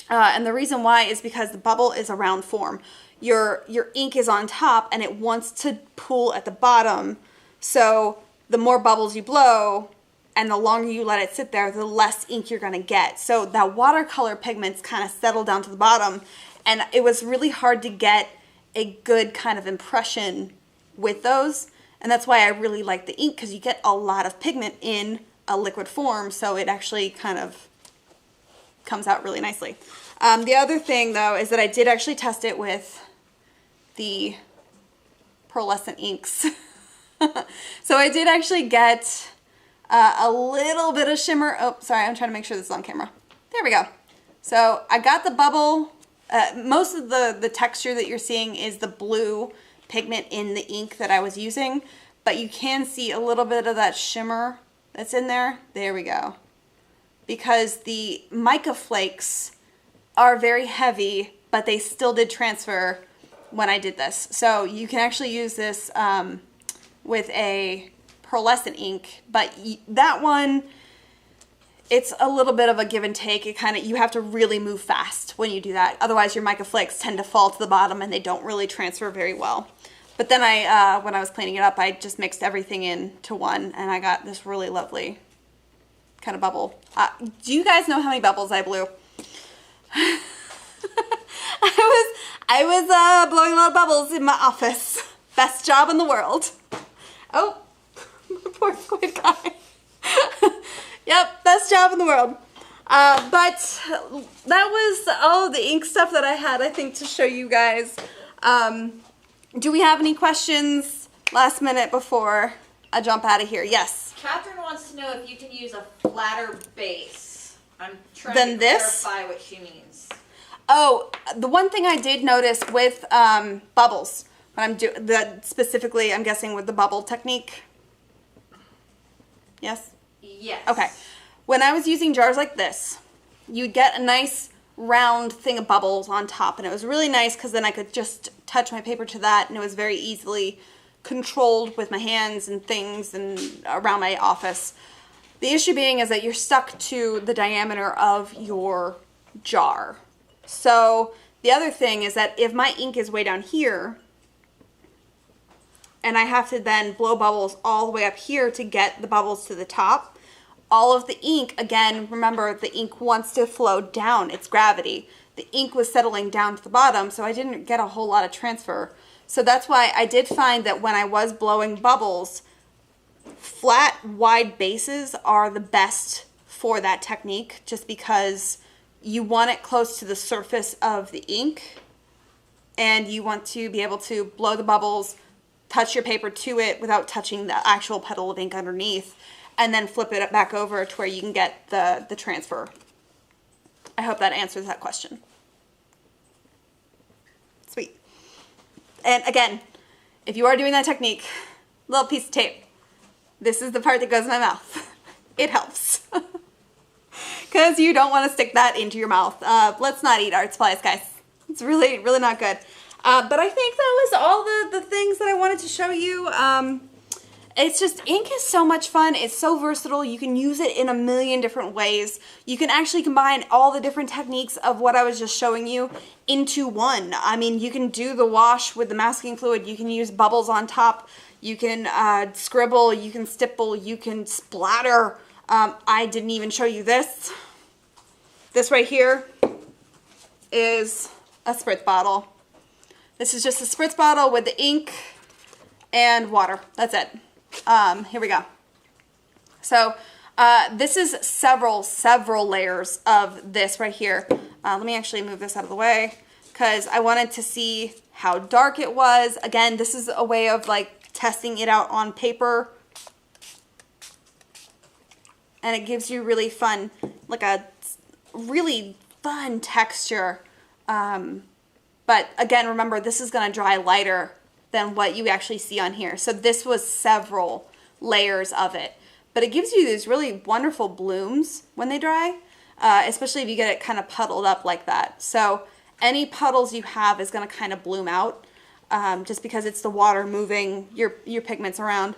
And the reason why is because the bubble is a round form. Your ink is on top and it wants to pool at the bottom. So the more bubbles you blow and the longer you let it sit there, the less ink you're gonna get. So that watercolor pigments kind of settle down to the bottom, and it was really hard to get a good kind of impression with those. And that's why I really like the ink, because you get a lot of pigment in a liquid form, so it actually kind of comes out really nicely. The other thing though is that I did actually test it with the Pearlescent inks. So I did actually get a little bit of shimmer. Oh, sorry, I'm trying to make sure this is on camera. There we go. So I got the bubble. Most of the texture that you're seeing is the blue pigment in the ink that I was using, but you can see a little bit of that shimmer that's in there. There we go. Because the mica flakes are very heavy, but they still did transfer when I did this. So you can actually use this with a pearlescent ink, but that one, it's a little bit of a give and take. It kind of, you have to really move fast when you do that. Otherwise your mica flakes tend to fall to the bottom and they don't really transfer very well. But then when I was cleaning it up, I just mixed everything into one and I got this really lovely kind of bubble. Do you guys know how many bubbles I blew? I was blowing a lot of bubbles in my office. Best job in the world. Oh, poor squid guy. Yep, best job in the world. But that was all the ink stuff that I had, I think, to show you guys. Do we have any questions last minute before I jump out of here? Yes. Catherine wants to know if you can use a flatter base. I'm trying to clarify what she means. Oh, the one thing I did notice with bubbles, when I'm doing that specifically, I'm guessing with the bubble technique. Yes? Yes. Okay. When I was using jars like this, you'd get a nice round thing of bubbles on top, and it was really nice because then I could just touch my paper to that, and it was very easily controlled with my hands and things and around my office. The issue being is that you're stuck to the diameter of your jar. So the other thing is that if my ink is way down here, and I have to then blow bubbles all the way up here to get the bubbles to the top, all of the ink, again, remember the ink wants to flow down, it's gravity. The ink was settling down to the bottom, so I didn't get a whole lot of transfer. So that's why I did find that when I was blowing bubbles, flat, wide bases are the best for that technique, just because you want it close to the surface of the ink, and you want to be able to blow the bubbles, touch your paper to it without touching the actual petal of ink underneath, and then flip it back over to where you can get the transfer. I hope that answers that question. Sweet. And again, if you are doing that technique, little piece of tape. This is the part that goes in my mouth. It helps. Because you don't want to stick that into your mouth. Let's not eat art supplies, guys. It's really, really not good. But I think that was all the things that I wanted to show you. It's just, ink is so much fun. It's so versatile. You can use it in a million different ways. You can actually combine all the different techniques of what I was just showing you into one. I mean, you can do the wash with the masking fluid. You can use bubbles on top. You can scribble. You can stipple. You can splatter. I didn't even show you this. This right here is a spritz bottle. This is just a spritz bottle with the ink and water. That's it. Here we go. So this is several layers of this right here. Let me actually move this out of the way because I wanted to see how dark it was. Again, this is a way of like testing it out on paper. And it gives you really fun, like a really fun texture. But again, remember, this is going to dry lighter than what you actually see on here. So this was several layers of it. But it gives you these really wonderful blooms when they dry, especially if you get it kind of puddled up like that. So any puddles you have is going to kind of bloom out just because it's the water moving your pigments around.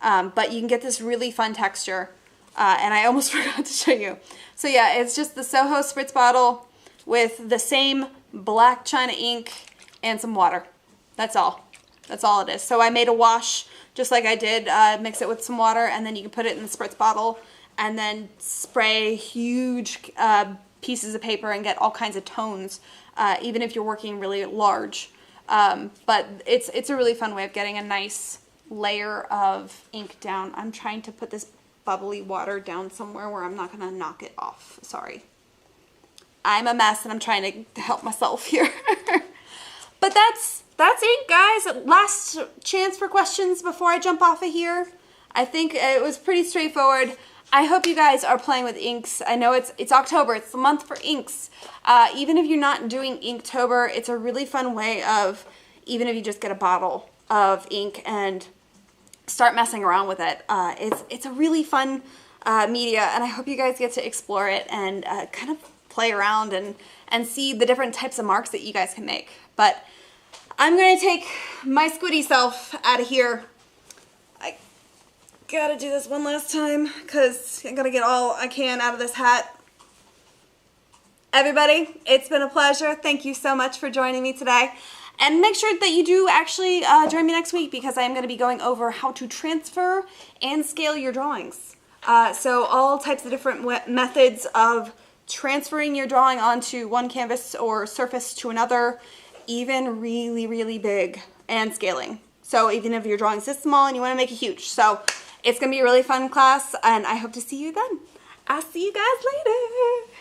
But you can get this really fun texture. And I almost forgot to show you. So yeah, it's just the Soho spritz bottle with the same black China ink and some water. That's all. That's all it is. So I made a wash just like I did, mix it with some water, and then you can put it in the spritz bottle and then spray huge pieces of paper and get all kinds of tones, even if you're working really large. But it's a really fun way of getting a nice layer of ink down. I'm trying to put this bubbly water down somewhere where I'm not going to knock it off. Sorry. I'm a mess and I'm trying to help myself here. But that's it, guys. Last chance for questions before I jump off of here. I think it was pretty straightforward. I hope you guys are playing with inks. I know it's October. It's the month for inks. Even if you're not doing Inktober, it's a really fun way of, even if you just get a bottle of ink and start messing around with it. It's a really fun media, and I hope you guys get to explore it and kind of play around and see the different types of marks that you guys can make. But I'm going to take my squiddy self out of here. I gotta do this one last time because I'm going to get all I can out of this hat. Everybody, it's been a pleasure. Thank you so much for joining me today. And make sure that you do actually join me next week, because I am going to be going over how to transfer and scale your drawings. So all types of different methods of transferring your drawing onto one canvas or surface to another, even really, really big, and scaling. So even if your drawing's this small and you want to make it huge. So it's going to be a really fun class, and I hope to see you then. I'll see you guys later.